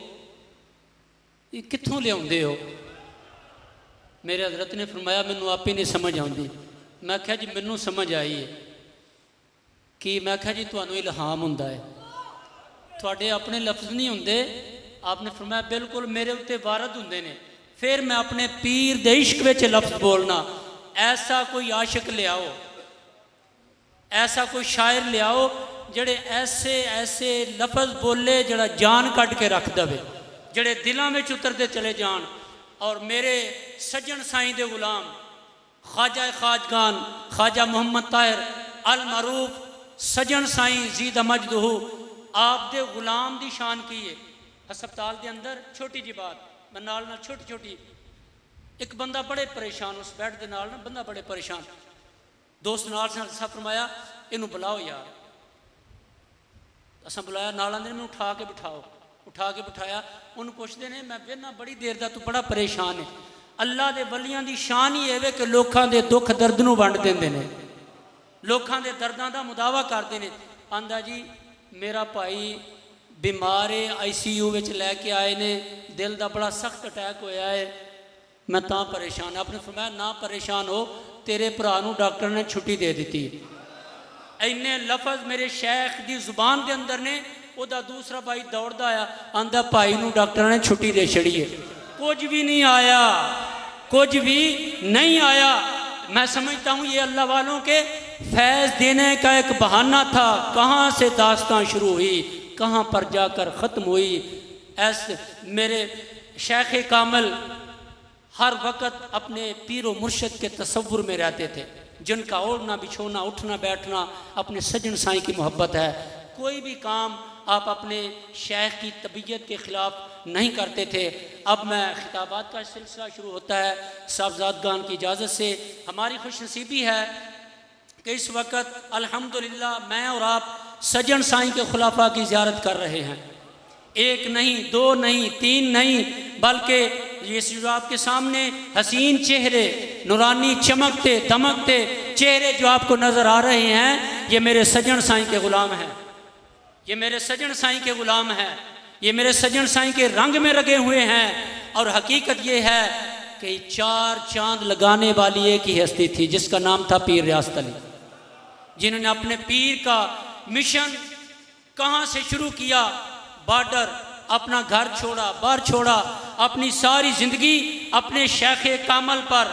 ये कित्थों लियाउंदे हो मेरे हजरत ने फरमाया मैनू आप ही नहीं समझ आती मैं आख्या जी मैनू समझ आई है कि मैं आख्या जी तुहानू इल्हाम हुंदा है थोड़े अपने लफ्ज़ नहीं होंदे आपने फरमाया बिल्कुल मेरे उत्ते वारद हुंदे ने फिर मैं अपने पीर दे इश्क विच लफ्ज़ बोलना ऐसा कोई आशिक लियाओ ऐसा कोई शायर लियाओ जड़े ऐसे ऐसे लफ्ज़ बोले जड़ा जान कट के रख दे जड़े दिलों में उतरते चले जान और मेरे सज्जन साईं दे गुलाम ख्वाजा खाजगान ख्वाजा मोहम्मद ताहिर अल मरूफ सज्जन साईं जीद मजदहू आप दे गुलाम दी शान की है हस्पताल के अंदर छोटी जी बात मैं नाल छोटी छोटी एक बंदा बड़े परेशान उस बैड के नाल बंदा बड़े परेशान दोस्त नाल सा फरमाया इनू बुलाओ यार असा बुलाया नाल आंदे मैं उठा के बिठाया उन्होंने पुछते ने मैं वेना बड़ी देर का तू बड़ा परेशान है अल्लाह के वलियां की शान ही है कि लोगों के दुख दर्द नूं वंड देंदे ने लोगों के दर्दां दा मुदावा करते हैं आंदा जी मेरा भाई बीमार है ICU विच लैके आए ने दिल का बड़ा सख्त अटैक होया है मैं तां परेशान आपने फरमाया ना परेशान हो तेरे भरा नूं डॉक्टर ने छुट्टी दे दी इन्ने लफज मेरे शेख की जुबान के अंदर ने उदा दूसरा भाई दौड़ता आया आंदा भाई नूं डॉक्टर ने छुट्टी दे छड़ी है कुछ भी नहीं आया कुछ भी नहीं आया मैं समझता हूँ ये अल्लाह वालों के फैज़ देने का एक बहाना था कहाँ से दास्तां शुरू हुई कहाँ पर जाकर ख़त्म हुई ऐसे मेरे शेख कामिल हर वक़्त अपने पीरो मुर्शद के तसव्वुर में रहते थे जिनका ओढ़ना बिछोना उठना बैठना अपने सज्जन साईं की मोहब्बत है कोई भी काम आप अपने शेख की तबीयत के ख़िलाफ़ नहीं करते थे अब मैं खिताबात का सिलसिला शुरू होता है साहबजादगान की इजाज़त से हमारी खुशनसीबी है कि इस वक्त अल्हम्दुलिल्लाह मैं और आप सज्जन साईं के खुलाफा की ज़ियारत कर रहे हैं एक नहीं दो नहीं तीन नहीं बल्कि ये जो आपके सामने हसीन चेहरे, नूरानी चमकते दमकते चेहरे जो आपको नज़र आ रहे हैं, ये मेरे सजन साईं के ग़ुलाम हैं। ये मेरे सजन साईं के ग़ुलाम हैं। ये मेरे सजन साईं के रंग में रगे हुए हैं। और हकीकत ये है कि 4 चांद लगाने वाली एक ही हस्ती थी जिसका नाम था पीर रियासत अली, जिन्होंने अपने पीर का मिशन कहाँ से शुरू किया, बॉर्डर, अपना घर छोड़ा, बाहर छोड़ा, अपनी सारी ज़िंदगी अपने शेख कामल पर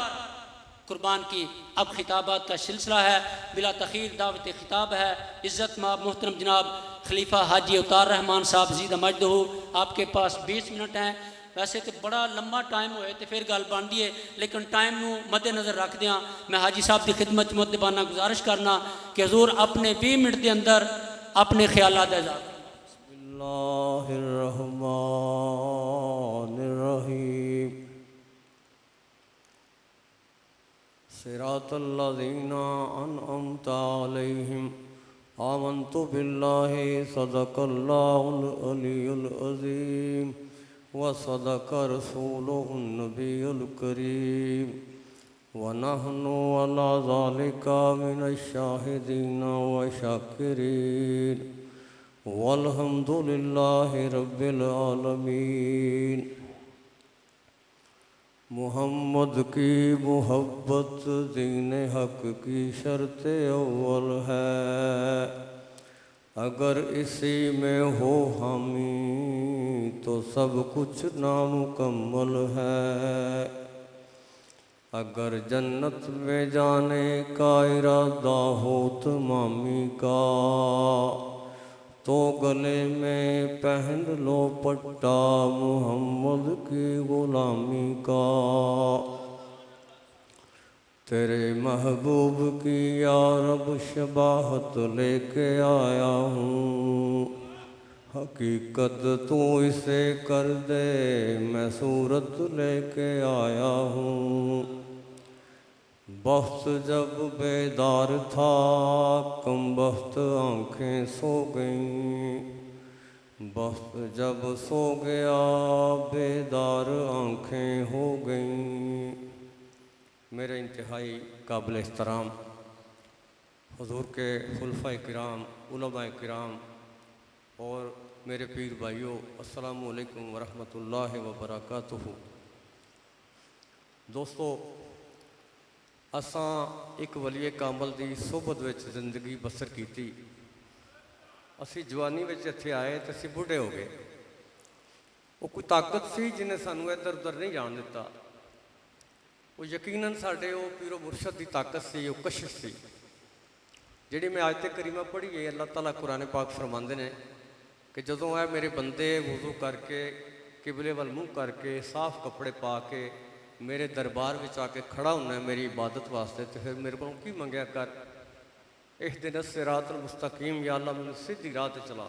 कुर्बान की। अब खिताबात का सिलसिला है, बिला तखीर दावत खिताब है। इज़्ज़त माब मोहतरम जनाब खलीफा हाजी अवतार रहमान साहब ज़ीदा मजद हो, आपके पास 20 मिनट हैं। वैसे तो बड़ा लंबा टाइम होए तो फिर गल बन दी है, लेकिन टाइम को मद्देनज़र रख दिया मैं हाजी साहब की खिदमत मुद्दबाना गुजारिश करना कि हजूर अपने 20 मिनट के अंदर अपने ख्यालात इज़हार। बिस्मिल्लाहिर्रहमानिर्रहीम। सिरातल्लज़ीना अनअमता अलैहिम आमन्तु बिल्लाहि सदक़ल्लाहुल अलियुल अज़ीम व सदक़ रसूलुहुन नबियुल करीम व नहनु अला ज़ालिका मिनश शाहिदीन व शाकिरीन वल्हम्दुलिल्लाहि रब्बिल आलमीन। मुहम्मद की मोहब्बत दीन हक की शर्त अव्वल है, अगर इसी में हो हामी तो सब कुछ नामुकम्मल है। अगर जन्नत में जाने का इरादा हो तमामी का तो गले में पहन लो पट्टा मोहम्मद की गुलामी का। तेरे महबूब की या रब शबाहत लेके आया हूँ, हकीकत तू इसे कर दे मैं सूरत लेके आया हूँ। वक्त जब बेदार था कम वक्त आँखें सो गईं, वक्त जब सो गया बेदार आँखें हो गईं। मेरे इंतहाई काबिल एहतराम हुजूर के खुलफाए किराम, उलमाए किराम और मेरे पीर भाइयों, अस्सलामु अलैकुम वरहमतुल्लाहि वबरकातुहू। दोस्तों, असां एक वलीए कामल की सोबत विच जिंदगी बसर की। असी जवानी विच इत्थे आए तो असी बुढ़े हो गए। वो कोई ताकत सी जिन्हें सानू इधर उधर नहीं जान दिता। वो यकीनन साडे वो पीरो मुर्शद की ताकत सी, वो कशिश सी जिहड़ी मैं आयत करीमा पढ़ी है। अल्लाह ताला कुरान पाक फरमांदे ने कि जदों है मेरे बंदे वुज़ू करके किबले वल मुँह करके साफ कपड़े पा के मेरे दरबार में आके खड़ा होना है मेरी इबादत वास्ते, तो फिर मेरे को की मंगया कर, इहदिना सिरातल मुस्तकीम, या अल्लाह मैनूं सीधी राह ते चला।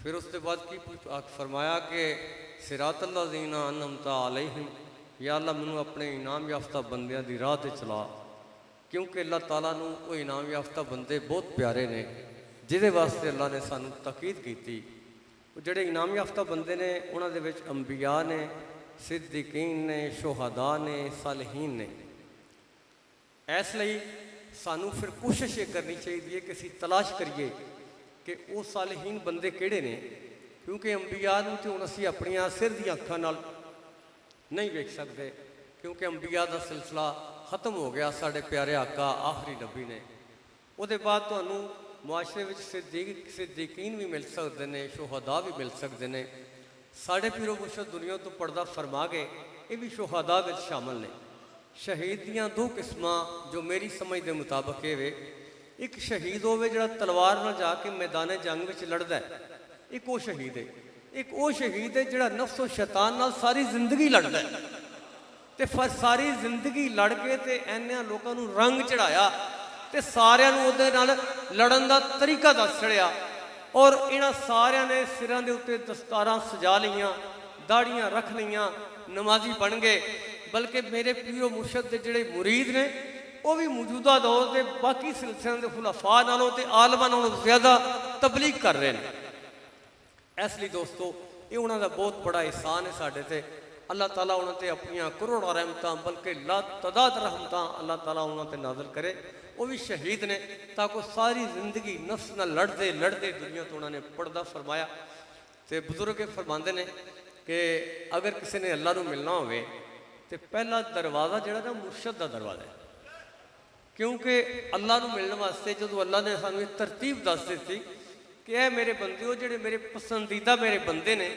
फिर उसके बाद की फरमाया कि सिरातल लज़ीना अनअमता अलैहिम, या अल्लाह मैनूं अपने इनाम याफ्ता बंदियां दी राह ते चला। क्योंकि अल्लाह ताला नूं वो इनाम याफ्ता बंदे बहुत प्यारे ने जिहदे वास्ते अल्लाह ने सानूं तकीद की। वो जिहड़े इनाम याफ्ता बंदे ने उन्हां दे विच अंबिया ने, सिद्दीकीन ने, शोहदा ने, सालिहीन ने। इसलिए सानू फिर कोशिश ये करनी चाहिए कि असी तलाश करिए कि वो सालिहीन बंदे किहड़े ने। क्योंकि अंबिया नूं ते हुण असी अपनियां सिर दी अखां नाल नहीं वेख सकते, क्योंकि अंबिया दा सिलसिला खत्म हो गया। साडे प्यारे आका आखिरी नबी ने। उहदे बाद तुहानूं मुआशरे विच सिद्दीकीन भी मिल सकते हैं, शोहदा भी मिल सकते हैं। साढ़े पीरो मुर्शद दुनिया तो पर्दा फरमा गए, ये भी शोहदा विच शामिल ने। शहीद दियाँ 2 किस्मां जो मेरी समझ के मुताबिक ये वे, एक शहीद होवे जिहड़ा तलवार नाल जाके मैदान जंग विच लड़दा है, एक वो शहीद है। एक वो शहीद है जिहड़ा नफ्सो शैतान नाल सारी जिंदगी लड़दा है, ते फिर सारी जिंदगी लड़ के ते इन्हां लोकां नूं रंग चढ़ाया ते सारियां नूं उहदे नाल लड़न दा तरीका दस छड़िया। और इन्हां सारियां ने सिरां दे उत्ते दस्तारां सजा लियां, दाड़ियां रख लियां, नमाजी बन गए। बल्कि मेरे पीरो मुर्शद के जिहड़े मुरीद ने वो भी मौजूदा दौर के बाकी सिलसिलों के खुलाफा नालों ते आलमां नालों ज़्यादा तबलीग कर रहे हैं। इसलिए दोस्तों, ये उन्हों का बहुत बड़ा एहसान है साढ़े ते अल्लाह ताला उन्होंने ते अपनियां करोड़ों रहमतां बल्कि लातदाद रहमतां अल्लाह ताला उन्होंने ते नाज़िल करे। वो भी शहीद ने ताकि सारी जिंदगी नफ्स नाल लड़ते लड़ते दुनिया तो उन्होंने पर्दा फरमाया। तो बुजुर्ग फरमाते ने कि अगर किसी ने अल्लाह को मिलना होवे तो पहला दरवाज़ा जो ना मुर्शद का दरवाज़ा है, क्योंकि अल्लाह को मिलने वास्ते जो अल्लाह ने सानू ये तरतीब दस दी थी कि यह मेरे बंदे हो जोड़े मेरे पसंदीदा मेरे बंदे ने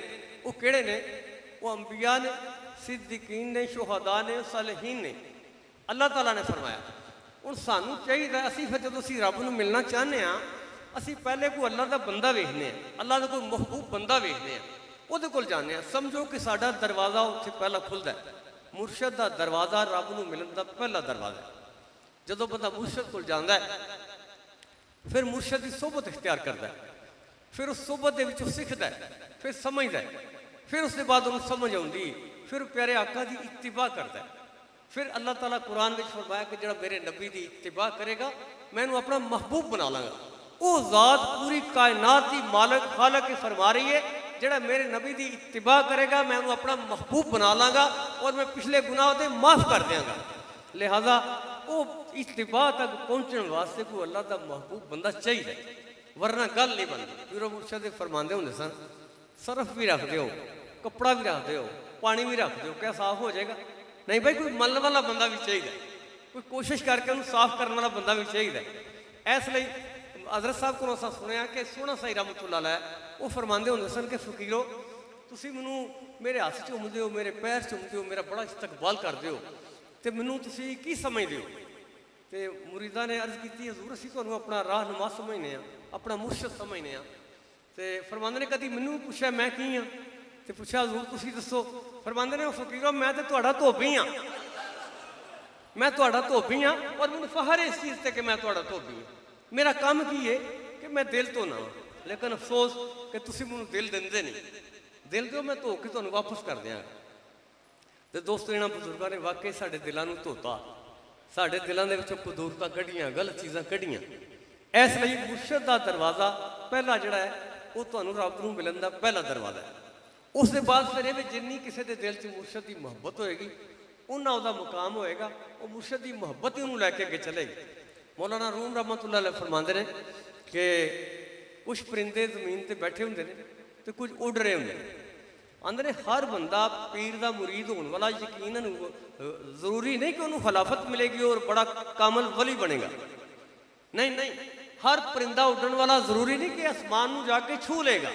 वो किहड़े ने, वो अंबिया ने, सिद्दीकीन ने, शुहदा ने, सालिहीन ने। अल्लाह ताला ने फरमाया हुण सानू चाहिए असी फिर जो असी रब नूं मिलना चाहते हैं असी पहले कोई अल्लाह का बंदा वेखने, अल्लाह का कोई महबूब बंदा वेखने, उहदे कोल जाने। समझो कि साडा दरवाज़ा उत्थे पहला खुलदा है। मुर्शद का दरवाज़ा रब नूं मिलण का पहला दरवाज़ा है। जो बंदा मुर्शद कोल जांदा है फिर मुर्शद की सोबत इख्तियार करता है, फिर उस सोबत दे विचों सिखदा है, फिर समझदा है, फिर उसके बाद उन्हें समझ आउंदी, फिर प्यारे आका की इत्तिबा करता है। फिर अल्लाह ताला कुरान में फरमाया कि जो मेरे नबी की इत्तिबा करेगा मैं इन्हूं अपना महबूब बना लाँगा। वो ज़ात पूरी कायनात की मालक खालक की फरमा रही है जोड़ा मेरे नबी की इत्तिबा करेगा मैं उन्हें अपना महबूब बना लाँगा और मैं पिछले गुनाह दे माफ़ कर देंगा। लिहाजा वो इत्तिबा तक पहुँचने वास्ते कोई अल्लाह का महबूब बंदा चाहिए, वरना गल नहीं बनती। पीरो मुर्शद फरमाते होंगे सन सरफ भी रख दो, कपड़ा भी रख दो, पानी भी रख दो, क्या साफ हो जाएगा? नहीं भाई, कोई मलने वाला बंदा भी चाहिए, कोई कोशिश करके उन्हें साफ करने वाला बंदा भी चाहिए। इसलिए हज़रत साहब को असा सुनिया कि सोहना साई रहमतुल्लाह अलैह वो फरमाते होंगे सन कि फकीरो तुसी मैनू मेरे हथ चूमदे हो, मेरे पैर चूमदे हो, मेरा बड़ा इस्तकबाल करते हो, तो मैनू तुसी की समझते हो? तो मुरीदा ने अर्ज की हजूर असीं तुहानूं अपना राहनुमा समझने हैं, अपना मुर्शद समझने हैं। तो फरमाते ने कभी मैनू पूछा मैं की हाँ, तो पूछा हजूर तुसी दसो। फरमाते ने फकीरो मैं तो तुहाडा धोबी हाँ, मैं तुहाडा धोबी हाँ और मैनू फखर इस चीज़ से कि मैं तुहाडा धोबी हाँ। मेरा काम की है कि मैं दिल तो ना, लेकिन अफसोस कि तुसी मैनू दिल देंदे नहीं, दिल दो मैं धो के तुहानूं वापस कर देंगा। तो दोस्तों इन्होंने बुजुर्गों ने वाकई साढ़े दिलों को धोता, साढ़े दिलों के विचों कुदूरतां कढ़ियां, गलत चीज़ां कढ़ियां। इसलिए मुर्शद का दरवाज़ा पहला जोड़ा है वो तुहानूं रब नूं मिलण का पहला दरवाज़ा है। उसके बाद फिर ये जिन्नी किसी के दिल च मुर्शद की मुहब्बत होएगी उन्ना उसका मुकाम होएगा, वो मुर्शद की मुहब्बत ही उन्होंने लैके अगे चलेगी। मौलाना रूम रहमतुल्लाह अलैह फरमाते हैं कि कुछ परिंदे जमीन पर बैठे होंगे ने तो कुछ उड़ रहे होंगे। आंदे ने हर बंदा पीर का मुरीद होने वाला यकीनन जरूरी नहीं कि उन्होंने खिलाफत मिलेगी और बड़ा कामल वली बनेगा। नहीं नहीं, हर परिंदा उड़न वाला जरूरी नहीं कि आसमान में जाके छू लेगा,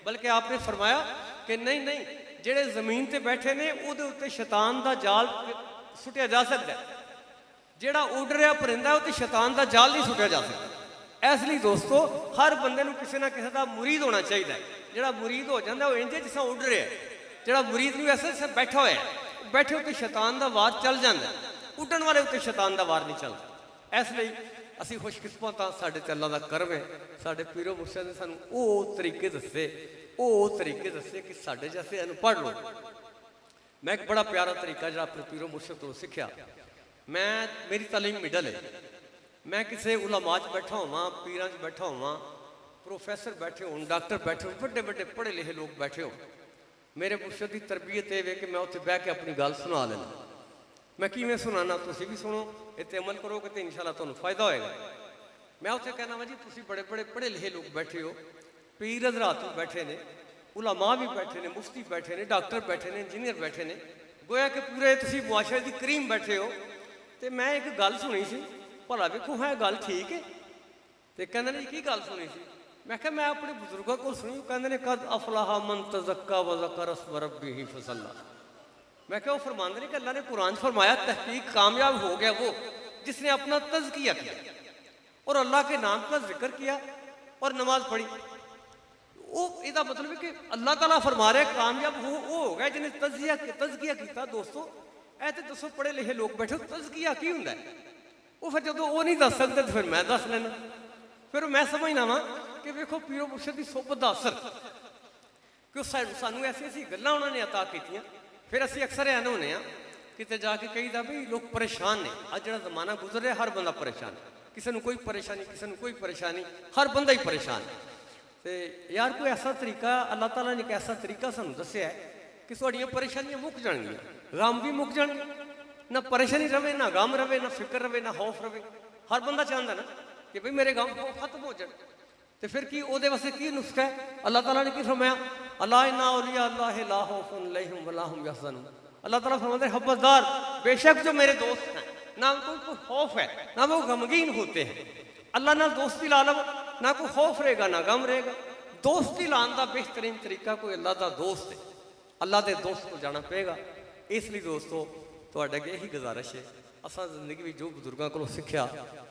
बल्कि आपने फरमाया कि नहीं नहीं, जेड़े जमीन पर बैठे ने उहदे उत्ते शैतान का जाल सुटिया जा सकता है, जेड़ा उड़ रहा परिंदा उत्ते शैतान का जाल नहीं सुटिया जा सकता। इसलिए दोस्तों हर बंदे नूं किसी ना किसी का मुरीद होना चाहिए। जोड़ा मुरीद हो जाता वो इंजे जिस उड़ रहा है, जोड़ा मुरीद भी ऐसे जिस बैठा होया बैठे उत्ते शैतान का वार चल जाता, उड़न वाले उत्ते शैतान का वार नहीं चलता। इसलिए असी खुशकिस्मत हाँ, साढ़े ते अल्लाह का करम है, साढ़े पीरो मुर्शद ने सानू वो तरीके दसे, वो तरीके दसे कि साढ़े जैसे इन्हूं पढ़ लो। मैं एक बड़ा प्यारा तरीका जो अपने पीरो मुर्शद तो सीखा, मैं मेरी तालीम मिडल है, मैं किसी उलमा च बैठा होवां, पीरां च बैठा होवां, प्रोफैसर बैठे हो, डॉक्टर बैठे हो, बड़े बड़े पढ़े लिखे लोग बैठे हो, मेरे मुर्शद की तरबीयत ये कि मैं उत्थे बह के अपनी गल सुना लेना। मैं किवें सुनाना तुसीं भी सुनो, इत्ते अमल करोगे तो इंशाअल्लाह तुहानूं फायदा होएगा। मैं उत्थे कहना वा जी तुसीं बड़े बड़े पढ़े लिखे लोग बैठे हो, पीर हज़रात भी बैठे ने, उलमा भी बैठे ने, मुफ्ती बैठे ने, डॉक्टर बैठे ने, इंजीनियर बैठे ने, गोया कि पूरे तुसीं मुआशरे दी करीम बैठे हो। तो मैं एक गल सुनी सी, भला वेखो है गल ठीक है? तो कहते ने की गल सुनी सी? मैं क्या मैं अपने बुजुर्गों को सुनी, कहते ने कद अफलाहा मन तज़क्का व ज़करा अस्म रब्बिही फसल्ला। मैं क्या वो फरमाते ने कि अल्लाह ने कुरान फरमाया तहकीक कामयाब हो गया वो जिसने अपना तज़किया किया और अल्लाह के नाम का जिक्र किया और नमाज पढ़ी। वो इसका मतलब है कि अल्लाह ताला फरमा रहे कामयाब वो हो गया जिन्हें तज़किया किया। दोस्तों ऐ तो दसो पढ़े लिखे लोग बैठे, तज़किया की हुंदा है? वो फिर जो वो नहीं दस सकते तो फिर मैं दस लेना। फिर मैं समझना वा कि वेखो पीरो मुर्शद की सोबत का असर कि सानू ऐसी ऐसी गल्लां उन्होंने अता कीतियां। फिर असीं अक्सर ऐन होने किते जाके कहीदा भी लोग परेशान ने। अज जिहड़ा जमाना गुजर रहा हर बंदा परेशान, किसी को कोई परेशानी, किसी को कोई परेशानी, हर बंदा ही परेशान है। तो यार कोई ऐसा तरीका अल्लाह ताला ने एक ऐसा तरीका सानू दस्सिया है कि तुहाड़ियां परेशानियां मुक जाणगियां, गम भी मुक जाणगे, ना परेशानी रवे, ना गम रवे, ना फिक्र रवे, ना खौफ रवे। हर बंदा चाहता ना कि भाई मेरे गम खत्म हो जाए। तो फिर की उहदे वास्ते की नुस्खा है? अल्लाह ताला ने की फरमाया, अल्लाह इन्ना औलिया अल्लाह ला खौफुन अलैहिम वला हुम यहज़नून। अल्लाह ताला फरमाते हैं, खबरदार, बेशक जो मेरे दोस्त हैं ना उनको कोई खौफ है ना वो गमगीन होते हैं। अल्लाह ना दोस्ती ला लो, ना कोई खौफ रहेगा ना गम रहेगा। दोस्ती लाने का बेहतरीन तरीका कोई अल्लाह का दोस्त है, अल्लाह के दोस्त को जाना पेगा। इसलिए दोस्तों तुहाडे अगे यही गुजारिश है, असां जिंदगी में जो बुजुर्गों को सीखा,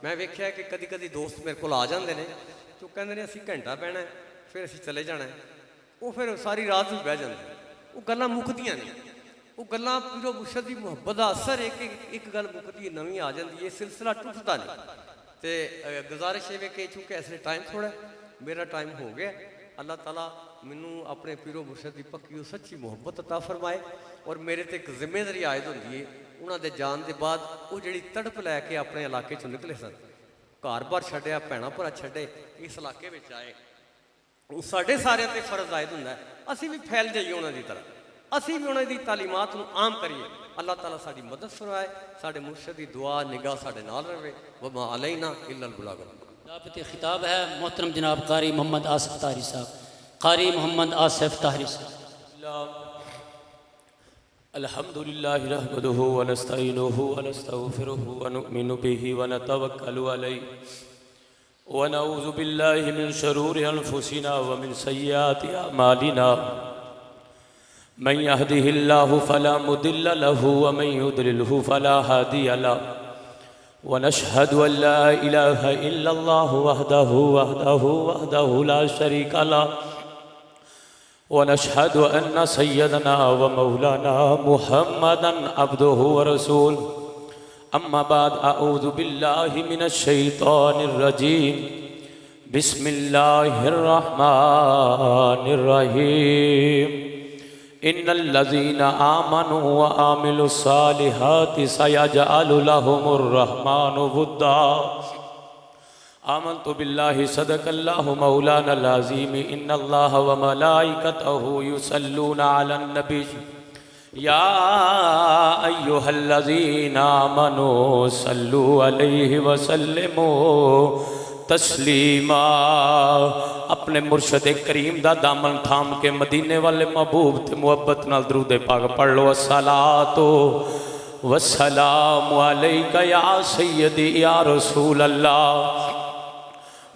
मैं वेख्या कि कदी कदी दोस्त मेरे को आ जाते हैं तो कहते हैं असीं घंटा बहना है फिर असीं चले जाना है। वो फिर सारी रात भी बह जाते, वो गल्लां मुकदियां नहीं। वो गल्लां पीरो मुर्शद की मुहब्बत का असर है कि एक गल मुकदी नवीं आ जाती है, सिलसिला टुटता नहीं। तो गुजारिश है कि चूँकि इसलिए टाइम थोड़ा मेरा टाइम हो गया, अल्लाह ताला मैनू अपने पीरो मुर्शद की पक्की सच्ची मुहब्बत अता फरमाए। और मेरे ते एक जिम्मेदारी आयद होंदी है, उन्होंने जान के बाद वो जी तड़प लैके अपने इलाके चों निकले सन, घर बार छड्डिया, भैणा भरा छड्डे, इस इलाके में आए। साढ़े सारे ते फर्ज आयद होंदा है असीं भी फैल जाइए उन्होंने तरह, असीं भी उन्होंने तालीमात नूं आम करिए। अल्लाह ताला साडी मदद फरमाए, साडे मुर्शद की दुआ निगाह साडे नाल रहे। वमा अलैना इल्लल बलाग। खिताब है मोहतरम जनाब कारी मोहम्मद आसिफ ताहरी साहब, कारी मोहम्मद आसिफ ताहरी साहब। अल्हम्दुलिल्लाहि नहमदुहु व नस्तईनुहु व नस्तगफिरुहु व नु'मिनु बिही व नतवक्कलु अलैहि व नऊज़ु बिल्लाहि मिन शुरूरि अनफुसिना व मिन सय्यिआति अमालिना। मन यहदिहिल्लाहु फला मुदिल्ल लहु व मन युद्लिलहु फला हादिय लहु व नशहदु अन ला इलाहा इल्लल्लाहु वहदहु ला शरीका लहु व नशहदु अन्न सय्यदना व मौलाना मुहम्मदन अब्दुहु व रसूलुहु। अम्मा बाद अऊज़ु बिल्लाहि मिनश शैतानिर रजीम। बिस्मिल्लाहिर रहमानिर रहीम। इन्नल्लज़ीना आमनु व आमिलुस सालिहाति सयजअलु लहुमुर रहमानु वुद्दा। आमन्तु बिल्लाहि सदक़ल्लाहु मौलानल अज़ीम। इन्नल्लाहा व मलाइकतहु युसल्लूना अलन नबी या अय्युहल्लज़ीना आमनू सल्लु अलैहि व सल्लिमू तस्लीमा। अपने मुर्शद करीम दा दामन थाम के मदीने वाले महबूब ते मुहब्बत नाल दरूद पाक पढ़ लो। अस्सलातो वस्सलामु अलैका या सय्यदी या रसूल अल्लाह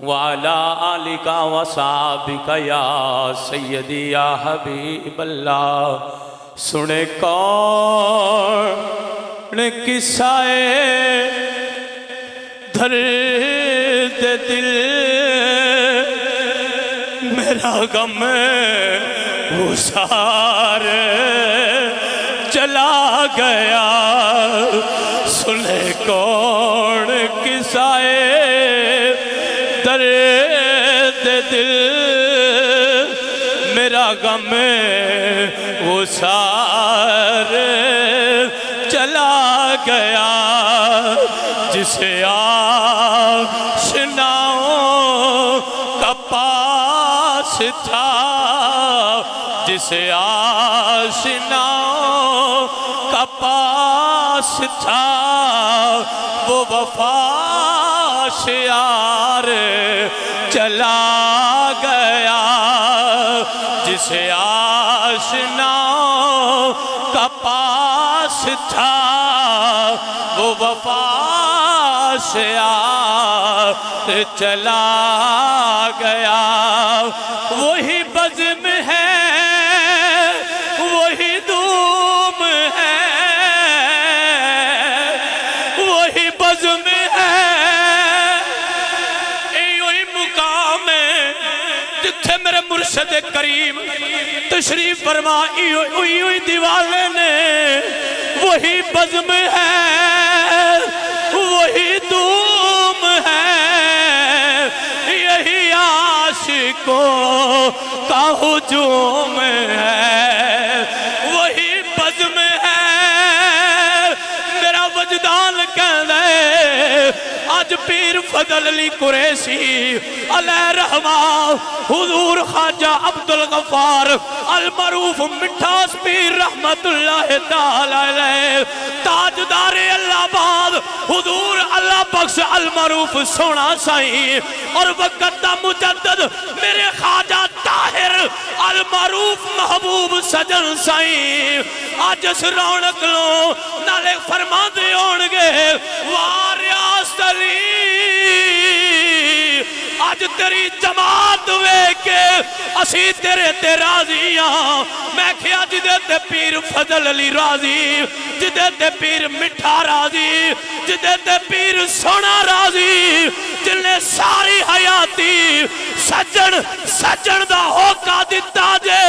व अला आलिका व सहाबिका या सय्यदी या हबीब अल्लाह। सुने कौन किस्साए दर्द दिल, मेरा गम उसार चला गया। सुने कौन किस्साए दर्द दिल, मेरा गम उसार चला गया। जिसे आशनाओं का पास था, जिसे आशनाओं का पास था, वो वफा से यार चला गया। जिसे आशनाओं का पास था, वो वफा से यार चला गया। वही बज़्म है, वही धूम है, वही बज़्म है, यही मुकाम है जिथे मेरे मुर्शद करीम तशरीफ फरमा। वही दीवाले ने, वही बज़्म है, वही धूम है, यही आशिकों का हुजूम है, वही बज़्म है। मेरा वजदान कहता है आज पीर फजल अली कुरैशी अलैहि रहमा हुजूर ख्वाजा अब्दुल गफ्फार अल मरूफ मिठास पीर रहमतुल्लाह तआला अलैह ताजदार इलाहाबाद हुजूर अल्लाह बख्श अल मरूफ सोना साईं और वक्त दा मुजद्दद मेरे ख्वाजा ताहिर अल मरूफ महबूब सजन साईं अज इस रौनक लो नाले फरमांदे होणगे वाह रियासत अली अज तेरी जमात वेख के असी तेरे ते राजी हाँ। मैं क्या जिदे ते पीर फजल अली राजी जिदे ते पीर मिठा राजी जिदे ते पीर सोना राजी जिन्हें सारी हयाती सज्जन सज्जन दा होका दिता जे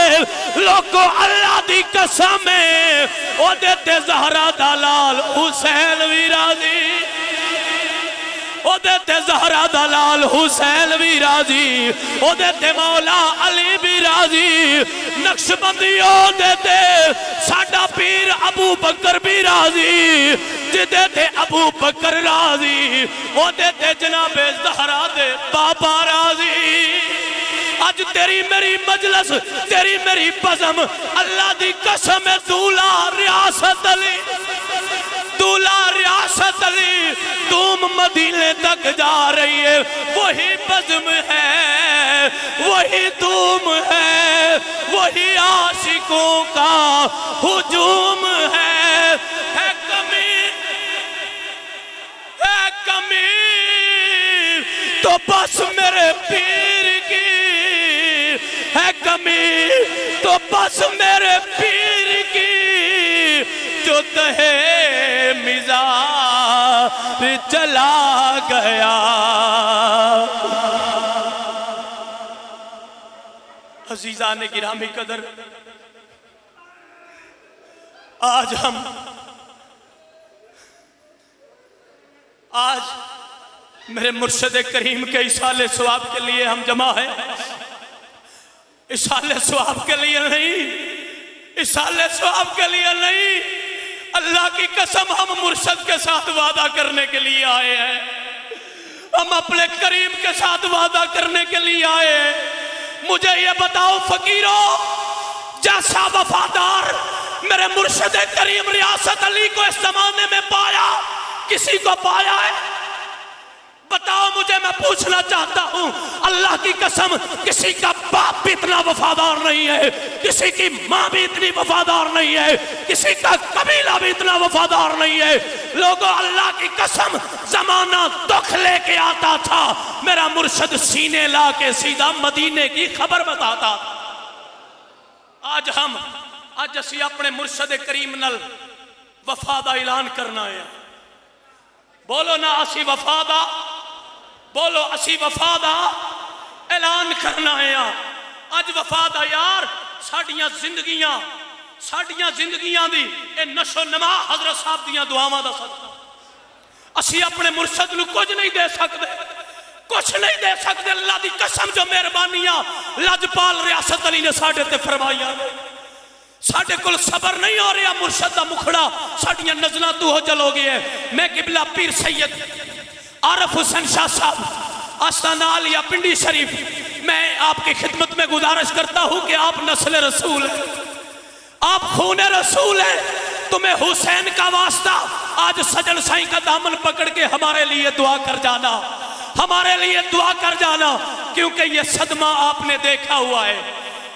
लोगो अल्लाह दी कसम है ओदे ते ज़हरा दा लाल हुसैन भी राजी ओदे ते ज़हरा दा लाल हुसैन भी राजी ओदे ते मौला अली भी राजी नक्शबंदी ओदे ते साडा पीर अबू बकर भी राजी जिदे ते अबू बकर राजी ओदे ते जनाबे ज़हरा दे बाबा राजी आज तेरी मेरी मजलस तेरी मेरी बज़म अल्लाह दी कसम है दूल्हा रियासत अली दूल्हा रियासत अली तुम मदीने तक जा रही है वही बज़म है वही तुम है वही आशिकों का हुजूम है कमी तो बस मेरे पीर की है कमी तो बस मेरे पीर की जो तहे मिज़ार चला गया। अजीजा ने गिरामी कदर आज मेरे मुर्शद करीम के इसाले सवाब के लिए हम जमा है। इसाले सवाब के लिए नहीं इसाले सवाब के लिए नहीं अल्लाह की कसम हम मुर्शद के साथ वादा करने के लिए आए हैं। हम अपने करीम के साथ वादा करने के लिए आए हैं। मुझे ये बताओ फकीरों जैसा वफादार मेरे मुर्शद करीम रियासत अली को इस जमाने में पाया किसी को पाया है? बताओ मुझे, मैं पूछना चाहता हूं। अल्लाह की कसम किसी का बाप भी इतना वफादार नहीं है, किसी की माँ भी इतनी वफादार नहीं है, किसी का कबीला भी इतना वफादार नहीं है। लोगों अल्लाह की कसम जमाना दुख लेके आता था, मेरा मुर्शद सीने ला के सीधा मदीने की खबर बताता। आज असी अपने मुर्शद करीम नल वफादा ऐलान करना है। बोलो ना असी वफादा, बोलो असी वफादा ऐलान करना है। अज वफादा यार साडियां जिंदगियां दी ए नशो नमा हजरत साहब दियां दुआवां दा सदका। असी अपने मुर्शद नूं कुछ नहीं दे सकते, कुछ नहीं दे सकते। अल्लाह दी कसम जो मेहरबानियां लजपाल रियासत अली ने साडे ते फरमाइयां, साडे कोल सबर नहीं हो रहा। मुर्शद दा मुखड़ा साडियां नज़रां तो हो चलो गए। मैं किबला पीर सैयद आरफ हुसैन शाह साहब आस्ताना आलिया पिंडी शरीफ, मैं आपकी खिदमत में गुजारिश करता हूं कि आप नस्ल रसूल हैं, आप खून रसूल हैं, तुम्हें हुसैन का वास्ता आज सजन साईं का दामन पकड़ के हमारे लिए दुआ कर जाना, हमारे लिए दुआ कर जाना, क्योंकि ये सदमा आपने देखा हुआ है।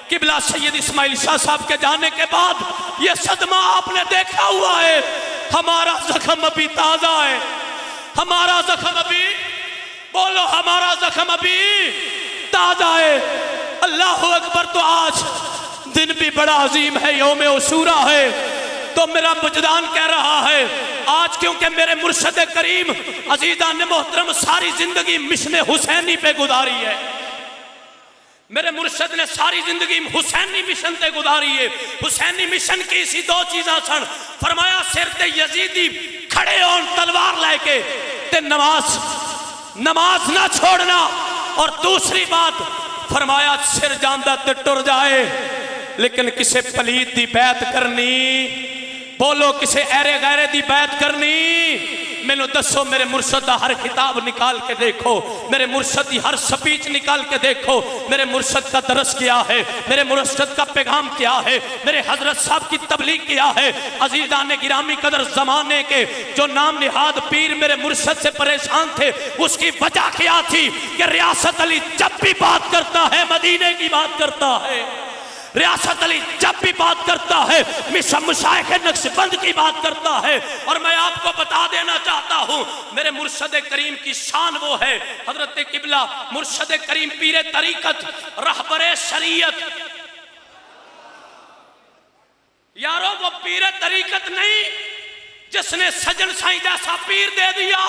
किबला सैयद इस्माइल शाह साहब के जाने के बाद ये सदमा आपने देखा हुआ है। हमारा जख्म अभी ताजा है, हमारा जख्म अभी, बोलो हमारा जख्म अभी ताजा है। अल्लाह अकबर। तो आज दिन भी बड़ा अजीम है, यौम उशूरा है, तो मेरा वजदान कह रहा है आज, क्योंकि मेरे मुर्शद करीम अजीजा ने मोहतरम सारी जिंदगी मिशन हुसैनी पे गुजारी है। मेरे मुर्शद ने सारी जिंदगी हुसैनी मिशन ते गुजारी है। हुसैनी मिशन की सी दो चीज़ां सन, फरमाया सिर ते यजीदी खड़े होन तलवार लेके ते नमाज ना छोड़ना, और दूसरी बात फरमाया सिर जांदा ते टुर जाए लेकिन किसे पलीत दी बैत करनी, बोलो किसे ऐरे गैरे दी बैत करनी मैनू दसो मेरे मुर्शद का हर खिताब निकाल के देखो, मेरे मुर्शद की हर स्पीच निकाल के देखो, मेरे मुर्शद का दरस क्या है, मेरे मुर्शद का पैगाम क्या है, मेरे हजरत साहब की तबलीग क्या है। अजीजान गिरामी कदर जमाने के जो नाम निहाद पीर मेरे मुर्शद से परेशान थे, उसकी वजह क्या थी कि रियासत अली जब भी बात करता है मदीने की बात करता है, रियासत अली जब भी बात करता है मुशाइख नक्शबंद की बात करता है। और मैं आपको बता देना चाहता हूं मेरे मुर्शद करीम की शान वो है, हजरत किबला मुर्शद करीम पीर तरीकत रहबरे शरीयत। यारो वो पीर तरीकत नहीं जिसने सजन साईं जैसा पीर दे दिया।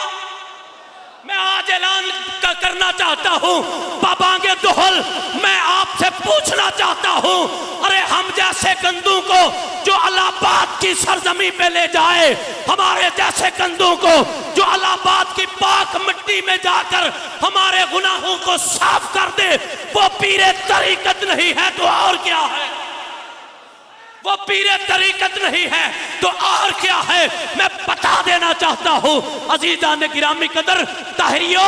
मैं आज ऐलान करना चाहता हूं बाबांगे दोहल, मैं आपसे पूछना चाहता हूं, अरे हम जैसे कंदों को जो इलाहाबाद की सरजमी पे ले जाए, हमारे जैसे कंदों को जो इलाहाबाद की पाक मिट्टी में जाकर हमारे गुनाहों को साफ कर दे, वो पीरे तरीकत नहीं है तो और क्या है? वो पीरे तरीकत नहीं है तो और क्या है? मैं बता देना चाहता हूं अजीजान गिरामी कदर ताहिरियो,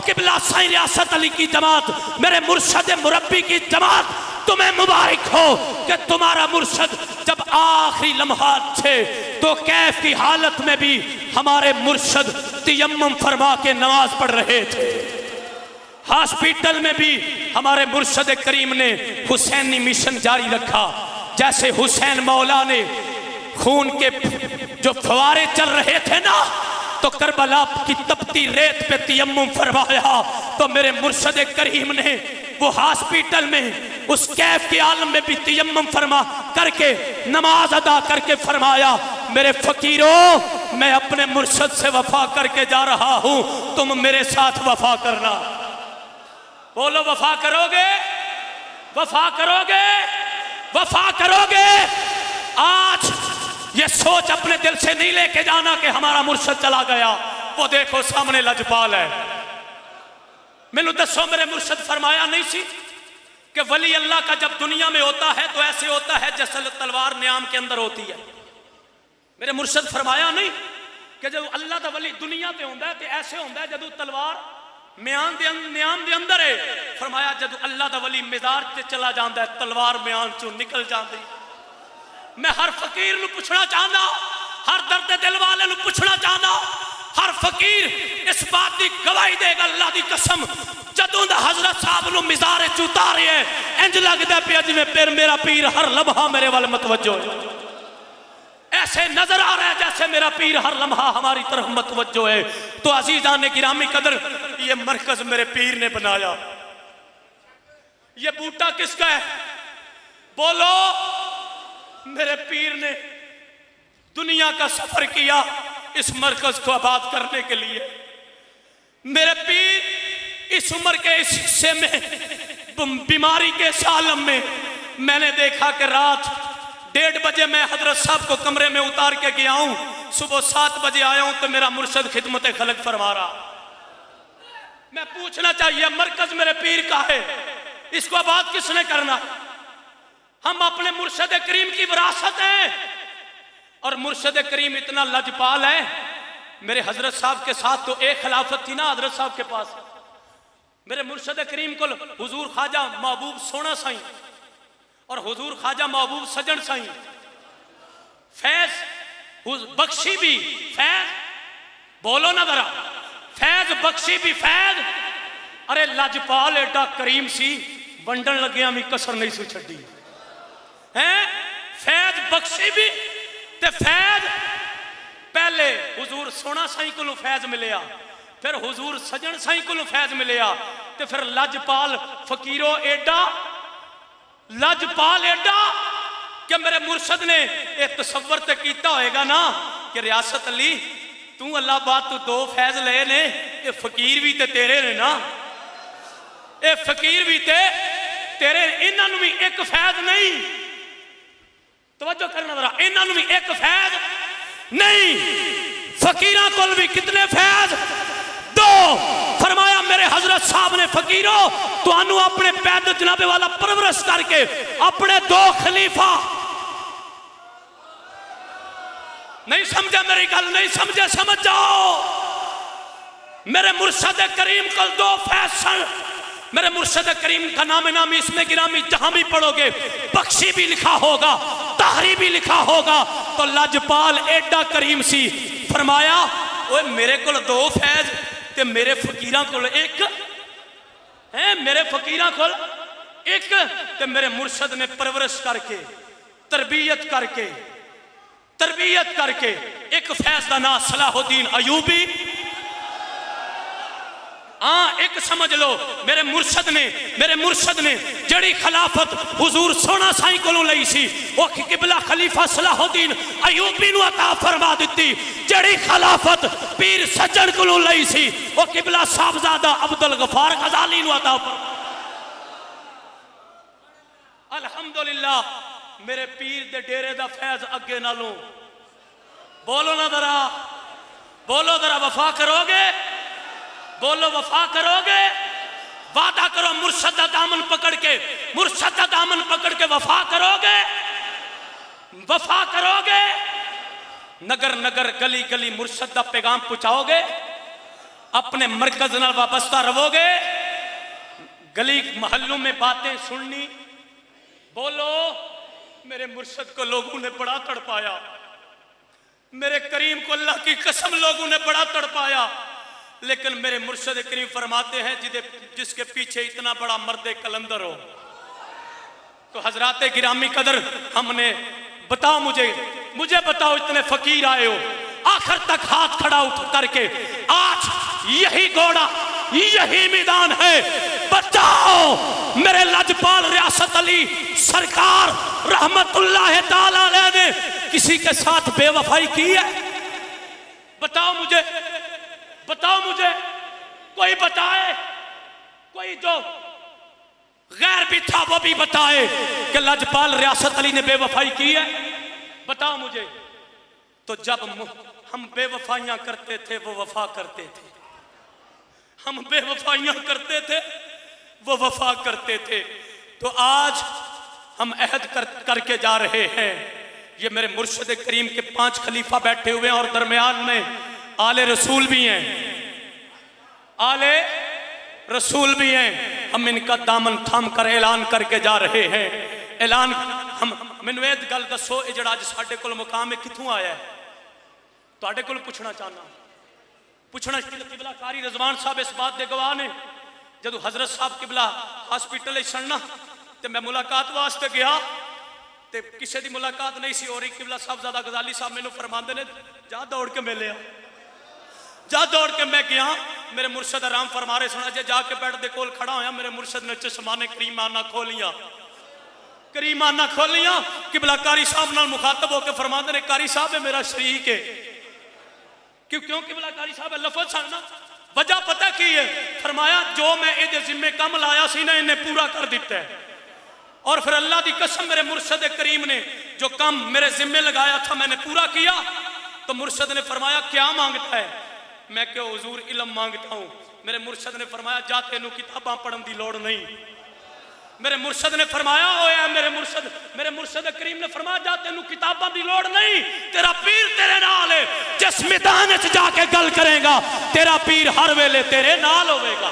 किबला साईं रियासत अली की जमात, मेरे मुर्शद मुरब्बी की जमात, तुम्हें मुबारक हो कि तुम्हारा मुर्शद जब आखिरी लम्हात थे तो कैफ की हालत में भी हमारे मुर्शद तयम्मुम फरमा के नमाज पढ़ रहे थे। हॉस्पिटल में भी हमारे मुर्शद करीम ने हुसैनी मिशन जारी रखा। जैसे हुसैन मौला ने खून के जो फवारे चल रहे थे ना, तो करबला की तपती रेत पे तयम्मुम फरमाया, तो मेरे मुर्शद करीम ने वो हॉस्पिटल में उस कैफ के आलम में भी तयम्मुम फरमा करके नमाज अदा करके फरमाया, मेरे फकीरों मैं अपने मुर्शद से वफा करके जा रहा हूं, तुम मेरे साथ वफा करना। बोलो वफा करोगे? वफा करोगे? वफा करोगे? आज ये सोच अपने दिल से नहीं लेके जाना कि हमारा मुर्शद चला गया, वो देखो सामने लजपाल है। मैनू दसो मेरे मुर्शद फरमाया नहीं सी कि वली अल्लाह का जब दुनिया में होता है तो ऐसे होता है जैसे तलवार न्याम के अंदर होती है। मेरे मुर्शद फरमाया नहीं कि जब अल्लाह का वली दुनिया पे होता है तो ऐसे होता है जब तलवार म्यान दे अंदर है। फरमाया जब अल्लाह दा वली मिज़ार से चला जाता है तलवार म्यान चों निकल जाती। मैं हर फकीर नूं पुछना चाहता, हर दर्द दिल वाले नूं पुछना चाहता, हर फकीर इस बात की गवाही देगा अल्लाह की कसम, जदों दा हजरत साहब नूं मिज़ार च उतारे इंज लगदा पिया जिवें फिर मेरा पीर हर लम्हा मेरे वाल मतवज्जो है। ऐसे नजर आ रहा है जैसे मेरा पीर हर लम्हा हमारी तरफ मतवज्जो है। तो अजीजान गिरामी कदर, ये मरकज मेरे पीर ने बनाया। ये बूटा किसका है? बोलो। मेरे पीर ने दुनिया का सफर किया इस मरकज को आबाद करने के लिए। मेरे पीर इस उम्र के इस हिस्से में बीमारी के इस आलम में मैंने देखा कि रात 1:30 बजे मैं हजरत साहब को कमरे में उतार के गया हूं, सुबह 7 बजे आया हूं तो मेरा मुर्शद खिदमत खलक फरमा रहा। मैं पूछना चाहिए मरकज मेरे पीर का है, इसको आबाद किसने करना? हम अपने मुर्शद करीम की विरासत है। और मुर्शद करीम इतना लजपाल है, मेरे हजरत साहब के साथ तो एक खिलाफत थी ना हजरत साहब के पास। मेरे मुर्शद करीम को हुजूर ख्वाजा महबूब सोना साईं और हुजूर ख्वाजा महबूब सजन साईं फैज बख्शी भी फैज, बोलो ना जरा, फैज बख्शी भी फैज। अरे लजपाल एडा करीम सी, वंडन लग्या भी कसर नहीं सी छड़ी है। फैज बख्शी भी ते फैज पहले हुजूर सोना साईं को फैज मिलया, फिर हुजूर सजन साईं को फैज मिलया, ते फिर लजपाल फकीरो एडा लजपाल एडा कि मेरे मुर्शद ने एक तसव्वुर ते कीता होएगा ना कि रियासत अली तू अल्लाह बात तू 2 फैज ले ने, ये फकीर भी ते तेरे ने ना, ये फकीर भी ते तेरे, इन्हों भी एक फैज नहीं। तवज्जो करना जरा, इन्हों भी एक फैज नहीं, फकीरां कोल भी कितने फैज? 2। फरमाया मेरे हजरत साहब ने फकीरों तुहानू अपने पैद जनाबे वाला परवरिश करके अपने 2 खलीफा नहीं समझे मेरी गल, नहीं समझे, समझ जाओ। मेरे मुर्शद करीम को दो फैज सन। मेरे मुर्शद करीम का नाम नामी इसमें गिरामी जहां भी पढ़ोगे बख्शी भी लिखा होगा, ताहरी भी लिखा होगा। तो लजपाल एडा करीम सी, फरमाया ओए मेरे को दो फैज ते मेरे फकीरां को एक है, मेरे फकीरां को एक, ते मेरे मुर्शद ने परवरिश करके तरबियत करके एक फैज का नाम सलाहुद्दीन अयूबी। हाँ एक समझ लो, मेरे मुर्शद ने जड़ी खिलाफत हुजूर सोना साई को लई सी, वो किबला खलीफा सलाहुद्दीन अयूबी नू अता फरमा दी। जड़ी खिलाफत पीर सज्जन को लई सी, वो किबला साहबजादा अब्दुल गफार गजाली नू अता फरमा। अल्हम्दुलिल्लाह मेरे पीर दे डेरे दा फैज अगे नालों, बोलो ना जरा, बोलो जरा, वफा करोगे, बोलो वफा करोगे, वादा करो मुर्शद दा दामन पकड़ के, मुर्शद दा दामन पकड़ के वफा करोगे, वफा करोगे, नगर नगर गली गली मुर्शद दा पैगाम पहुंचाओगे, अपने मरकज नाल वाबस्ता रहोगे, गली महल्लों में बातें सुननी। बोलो मेरे मुर्शद को लोगों ने बड़ा तड़पाया, मेरे करीम को अल्लाह की कसम लोगों ने बड़ा तड़पाया, लेकिन मेरे मुर्शद करीम फरमाते हैं जिसके पीछे इतना बड़ा मर्द कलंदर हो। तो हजरात गिरामी कदर, हमने बताओ, मुझे बताओ, इतने फकीर आए हो, आखिर तक हाथ खड़ा उठ करके, आज यही घोड़ा यही मैदान है, बताओ मेरे लजपाल रियासत अली सरकार रहमतुल्लाह ताला अलैह ने किसी के साथ बेवफाई की है? बताओ मुझे, बताओ मुझे, कोई बताए, कोई जो गैर भी था वो भी बताए कि लजपाल रियासत अली ने बेवफाई की है? बताओ मुझे। तो जब हम बेवफाइयां करते थे वो वफा करते थे, हम बेवफाइयां करते थे वो वफा करते थे। तो आज हम अहद करके जा रहे हैं। ये मेरे मुर्शिद करीम के 5 खलीफा बैठे हुए हैं और दरमियान में आले रसूल भी हैं, आले रसूल भी हैं। हम इनका दामन थाम कर ऐलान करके जा रहे हैं। ऐलान हम मैनू ये गल दसो, ये जड़ा अज साडे कोल मुकाम है कित्थों आया है? तुहाडे कोल पुछना चाहना, पुछना किबला कारी रजवान साहब इस बात के गवाह ने। जदों हजरत साहब किबला हॉस्पिटल सड़ना तो मैं मुलाकात वास्ते गया, तो किसी की मुलाकात नहीं सी हो रही। किबला साहबजादा गजाली साहब मैनू फरमाते ने जा दौड़ के मिले, जा दौड़ के मैं गया। मेरे मुर्शद आराम फरमा रहे सुना, जे जाके बेड दे कोल खड़ा होया, मेरे मुर्शद ने चश्माने करीमाना खोलिया, करीमाना खोलिया। किबला कारी साहब नाल मुखातब होकर फरमाते ने कारी साहब है मेरा शरीक है। क्यों किबला कारी साहब लफज छड़ना, वजह पता की है? फरमाया जो मैं ये जिम्मे कम लाया सी ना, इन्हें पूरा कर दिता है। और फिर अल्लाह की कसम मेरे मुर्शद करीम ने जो काम मेरे जिम्मे लगाया था मैंने पूरा किया। तो मुर्शद ने फरमाया क्या मांगता है? मैं क्यों हुजूर इल्म मांगता हूँ। मेरे मुर्शद ने फरमाया जा तेनू किताबां पढ़न की लोड़ नहीं। मेरे मुर्शद ने फरमाया होया, मेरे मुर्शद करीम ने फरमाया जा तेनू किताबां की लोड़ नहीं, तेरा पीर तेरे नाल है। जिस मैदान च जाके गल करेगा तेरा पीर हर वेले तेरे नाल होवेगा।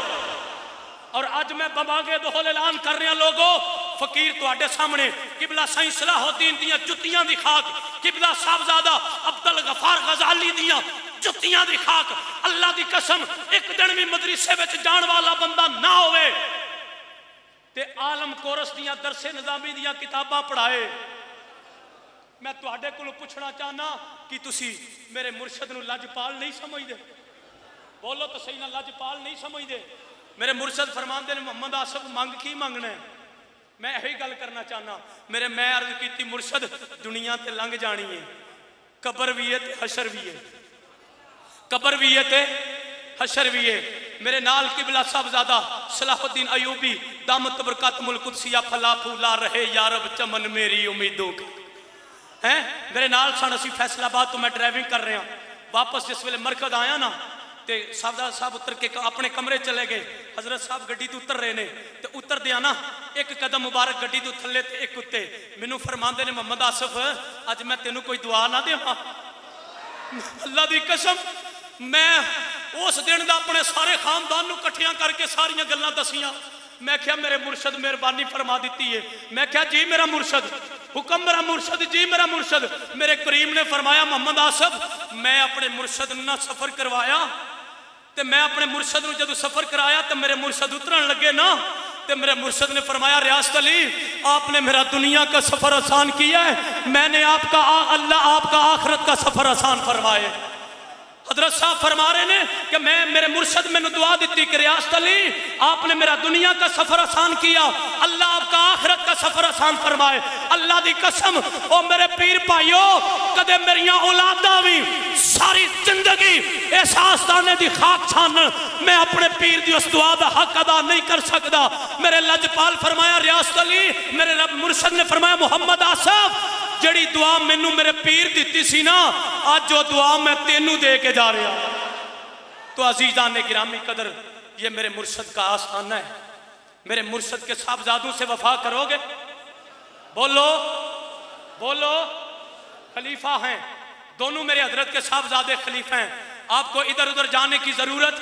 और अज मैं बमागे दोहल ऐलान कर रहा लोगों, फकीर तुहाडे सामने किबला साईं सलाहुद्दीन दियां जुत्तियां दी खाक, किबला साहबजादा अब्दुल गफार गजाली दियां जुत्तियां दी खाक। अल्लाह दी कसम एक दिन भी मदरसे विच जाण वाला बंदा ना होवे ते आलम कोरस दियां दरसे निजामी दियां किताबां पढ़ाए। मैं तुहाडे कोलों पुछना चाहना कि तुसी मेरे मुर्शद नूं लजपाल नहीं समझदे? बोलो तो सही ना, लजपाल नहीं समझदे? मेरे मुर्शद फरमाते ने मोहम्मद आसिफ मंग की मंगना है? मैं यही गल करना चाहना। मैं अर्ज की मुर्शद दुनिया ते लंघ जानी है, कबर भी है ते हशर भी है, कबर भी है ते हशर भी है। मेरे नाल किबला साहबजादा सलाहुद्दीन अयूबी दामत बरकत मुल्कुदसिया फला फूला रहे यारब चमन मेरी उम्मीदों का है। मेरे नाल सन, असी फैसलाबाद तो मैं ड्राइविंग कर रहा, वापस जिस वेले मरकज आया ना तो साहबजादा साहब उतर के अपने कमरे चले गए। हजरत साहब गड्डी तो उतर रहे ने, तो उतर दिया ना एक कदम मुबारक गड्डी तो थले ते एक उत्ते। मैनू फरमाते ने मोहम्मद आसिफ अज मैं तेनू कोई दुआ ना देवां? अल्लाह दी कसम मैं उस दिन दा अपने सारे खानदान नूं इकट्ठियां करके सारियां गल्लां दसियां। मैं क्या मेरे मुर्शद मेहरबानी फरमा दी है। मैं क्या जी मेरा मुर्शद हुक्म, मेरा मुर्शद जी मेरा मुर्शद। मेरे करीम ने फरमाया मोहम्मद आसफ मैं अपने मुर्शद ना सफ़र करवाया तो मैं अपने मुर्शद नूं जदों सफ़र कराया तो मेरे मुर्शद उतरन लगे ना तो मेरे मुर्शद ने फरमाया रियासत अली आपने मेरा दुनिया का सफ़र आसान किया है, मैंने आपका अल्लाह आपका आखिरत का सफ़र आसान फरमाए। हजरत साहब फरमा रहे ने कि मैं मेरे मुर्शद मैंने दुआ दी कि रियासत अली आपने मेरा दुनिया का सफर आसान किया, अल्लाह आपका आखिरत का सफर आसान फरमाए। अल्लाह दी कसम ओ मेरे पीर भाइयों कदे मेरियां औलादा भी सारी जिंदगी इस आस्ताने दी खाक छान मैं अपने पीर दी उस दुआ दा हक अदा नहीं कर सकता। मेरे लजपाल फरमाया रियासत अली मेरे रब मुर्शद ने फरमाया मोहम्मद आसफ जड़ी दुआ मैनू मेरे पीर दी सी ना आज जो दुआ मैं तेनू दे के जा रहा। तो अजीज़ान ने गिरामी कदर ये मेरे मुर्शद का आस्थाना है। मेरे मुर्शद के साहबजादों से वफा करोगे? बोलो बोलो। खलीफा हैं दोनों मेरे हजरत के साहबजादे खलीफा हैं। आपको इधर उधर जाने की जरूरत,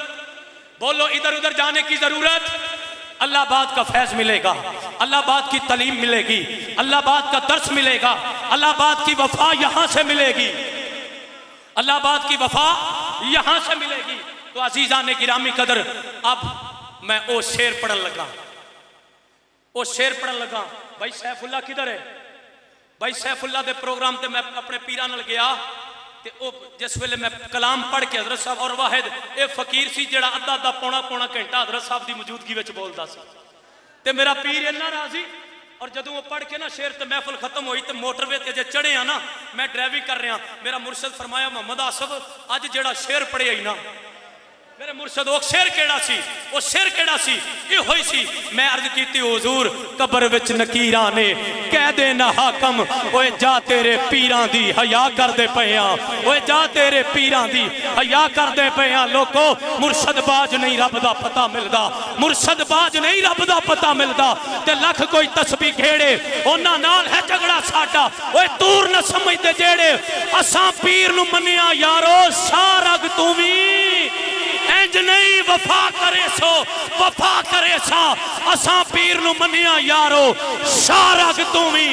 बोलो इधर उधर जाने की जरूरत। अल्लाहबाद का फैज़ मिलेगा, अल्लाहबाद की तालीम मिलेगी, अल्लाहबाद का दर्स मिलेगा, अल्लाहबाद की वफा यहाँ से मिलेगी, अल्लाहबाद की वफा यहाँ से मिलेगी। तो अजीज़ान गिरामी कदर अब मैं ओ शेर पढ़न लगा, ओ शेर पढ़न लगा। भाई सैफुल्ला किधर है? भाई सैफुल्ला दे प्रोग्राम ते मैं अपने पीरा नाल गया ते ओ जिस वेले मैं कलाम पढ़ के हजरत साहब और वाहिद ये फकीर सी जेड़ा अद्धा अद्धा पौना पौना घंटा हजरत साहब की मौजूदगी विच बोलदा सी ते मेरा पीर इन्ना राजी। और जदों वो पढ़ के ना शेर ते महफिल खत्म हुई तो मोटरवे ते जे चढ़े आ ना मैं ड्राइविंग कर रहा मेरा मुर्शद फरमाया मोहम्मद आसफ अज जेड़ा शेर पढ़े आई ना मेरे मुर्शद वो शेर केड़ा सी, वो शेर केड़ा सी ये होई सी। मैं अर्ज कीती हुजूर कब्र विच नकीरा ने कह दे ना हाकम ओए जा तेरे पीरां दी हया करदे पए आ, ओए जा तेरे पीरां दी हया करदे पए आ। लोको मुर्शद बाज नहीं रब दा पता मिलदा, मुर्शद बाज नहीं रब दा पता मिलदा ते लख कोई तस्बीह घेड़े उन्हां नाल है झगड़ा साडा। ओए तूर न समझदे जेड़े असां पीर नु मन्निया यारो सारग तू भी इंज नहीं वफा करे सो वफा करे सा असां पीर नु मन्निया यारो शारग तू भी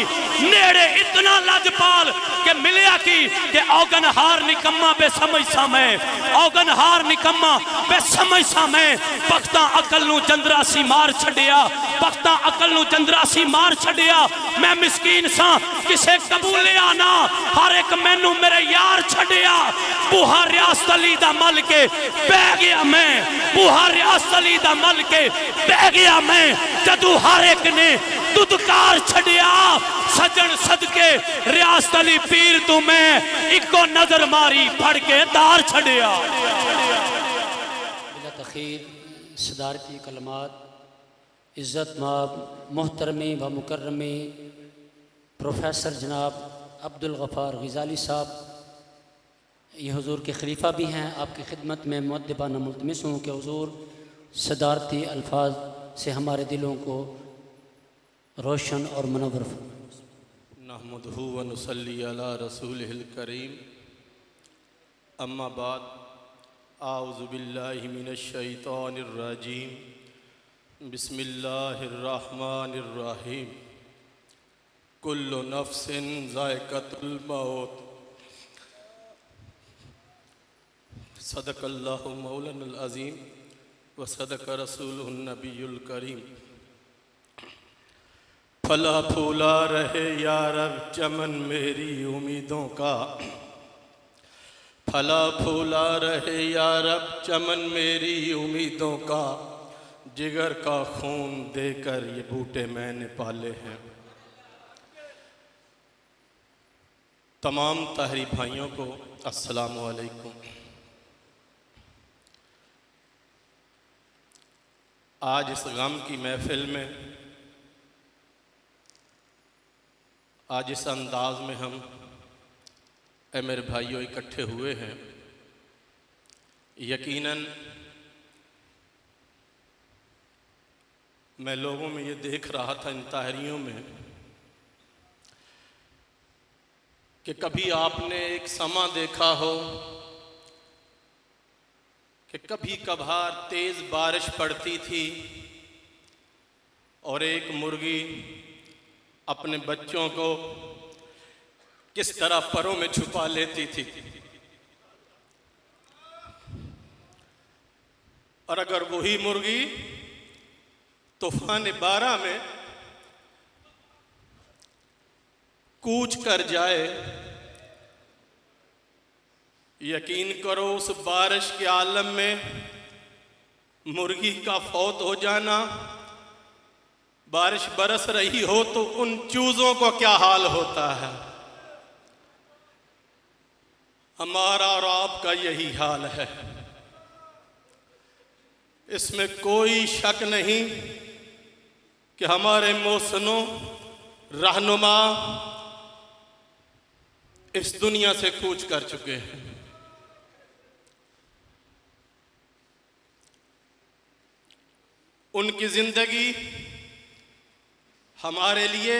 नेड़े इतना लजपाल के मिलया कि औगन हार निकम्मा बेसमझ सा मैं, औगन हार निकम्मा बेसमझ सा मैं। बख्ता अकल नु चंद्रासी मार छड़िया, बख्ता अकल नु चंद्रासी मार छड़िया। मैं मिसकीन सा किसे कबूलिया ना हर एक मैनू मेरे यार छड़िया। बूहा रियासत अली दा मल के बह गया मैं, बूहा रियासत अली दा मल के बह गया मैं जदू हर एक ने दुदकार छड़िया। सजन सदके रियासत अली पीर तू मैं इको नजर मारी फड़ के दार छड़िया। बिला तखीर सदारती कलमात इज़्ज़त माब मोहतरमी व मुकर्रमी प्रोफेसर जनाब अब्दुल गफ़ार ग़ज़ाली साहब ये हुजूर के खलीफा भी हैं। आपकी खिदमत में मुअद्दिबाना मुल्तमिस हूँ कि हुजूर सदारती अल्फाज से हमारे दिलों को रोशन और मुनव्वर नहमदुहु व नुसल्ली अला रसूलिहिल करीम अम्मा बाद आऊज़ु बिल्लाहि मिनश शैतानिर रजीम बिस्मिल्लाहिर रहमानिर रहीम कुल्लु नफ्सिन ज़ाइक़तुल मौत सदक़ल्लाहु मौलानुल अज़ीम व सदक़ रसूलुहुन नबियुल करीम। फला फूला रहे यार चमन मेरी उम्मीदों का, फला फूला रहे यार चमन मेरी उम्मीदों का। जिगर का खून देकर ये बूटे मैंने पाले हैं। तमाम ताहरी भाइयों को अस्सलामु अलैकुम। आज इस गम की महफिल में, आज इस अंदाज में हम मेरे भाइयों इकट्ठे हुए हैं, यकीनन मैं लोगों में ये देख रहा था इन ताहरियों में कि कभी आपने एक समा देखा हो कि कभी कभार तेज बारिश पड़ती थी और एक मुर्गी अपने बच्चों को किस तरह परों में छुपा लेती थी, और अगर वही मुर्गी तूफान 12 में कूच कर जाए, यकीन करो उस बारिश के आलम में मुर्गी का फौत हो जाना, बारिश बरस रही हो तो उन चूजों को क्या हाल होता है। हमारा और आपका यही हाल है। इसमें कोई शक नहीं कि हमारे मोहसिनों रहनुमा इस दुनिया से कूच कर चुके हैं। उनकी जिंदगी हमारे लिए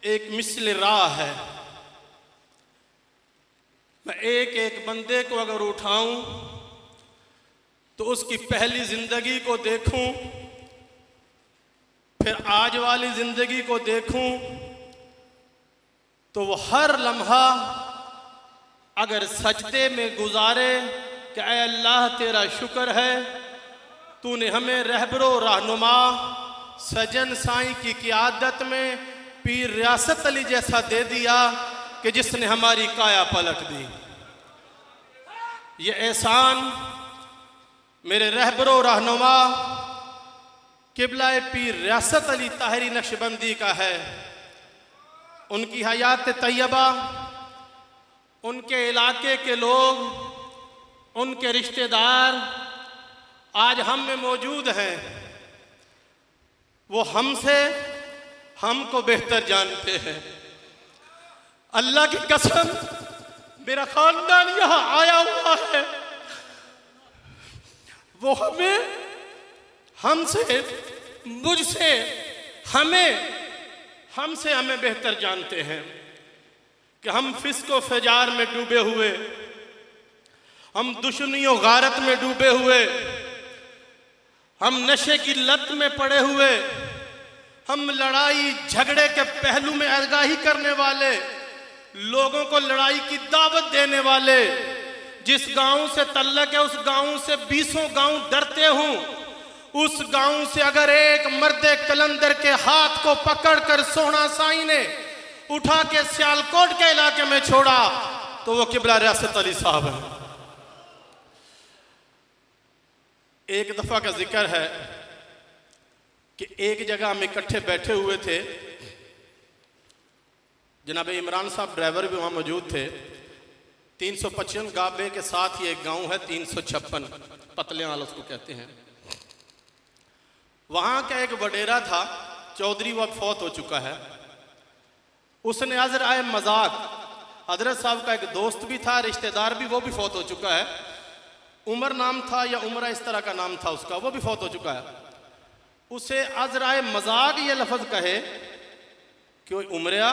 एक मिसल राह है। मैं एक एक बंदे को अगर उठाऊं तो उसकी पहली जिंदगी को देखूं, फिर आज वाली जिंदगी को देखूं, तो वो हर लम्हा अगर सजदे में गुजारे कि ऐ अल्लाह तेरा शुक्र है तूने हमें रहबरो रहनुमा सजन साईं की क़ियादत में पीर रियासत अली जैसा दे दिया कि जिसने हमारी काया पलट दी। ये एहसान मेरे रहबरो रहनुमा किबलाए पीर रियासत अली ताहरी नक्शबंदी का है। उनकी हयात तैयबा, उनके इलाके के लोग, उनके रिश्तेदार आज हम में मौजूद हैं। वो हमको बेहतर जानते हैं। अल्लाह की कसम मेरा खानदान यहाँ आया हुआ है। वो हमसे हमें बेहतर जानते हैं कि हम फिस्को फजार में डूबे हुए, हम दुश्मनियों गारत में डूबे हुए, हम नशे की लत में पड़े हुए, हम लड़ाई झगड़े के पहलू में आगाही करने वाले, लोगों को लड़ाई की दावत देने वाले, जिस गांव से तल्लक है उस गांव से 20 गांव डरते हूं, उस गांव से अगर एक मर्दे कलंदर के हाथ को पकड़कर सोहना साईं ने उठा के सियालकोट के इलाके में छोड़ा तो वो किबला रियासत अली साहब है। एक दफा का जिक्र है कि एक जगह हम इकट्ठे बैठे हुए थे। जनाब इमरान साहब ड्राइवर भी वहां मौजूद थे। 355 गाबे के साथ ये एक गांव है, 356 पतलेआल उसको कहते हैं। वहां का एक वडेरा था, चौधरी, वह फौत हो चुका है। उसने अजर आए मजाक, हजरत साहब का एक दोस्त भी था, रिश्तेदार भी, वो भी फौत हो चुका है। उमर नाम था या उमरा इस तरह का नाम था उसका, वो भी फौत हो चुका है। उसे अजराए मजाक ये लफ्ज कहे कि वो उमरिया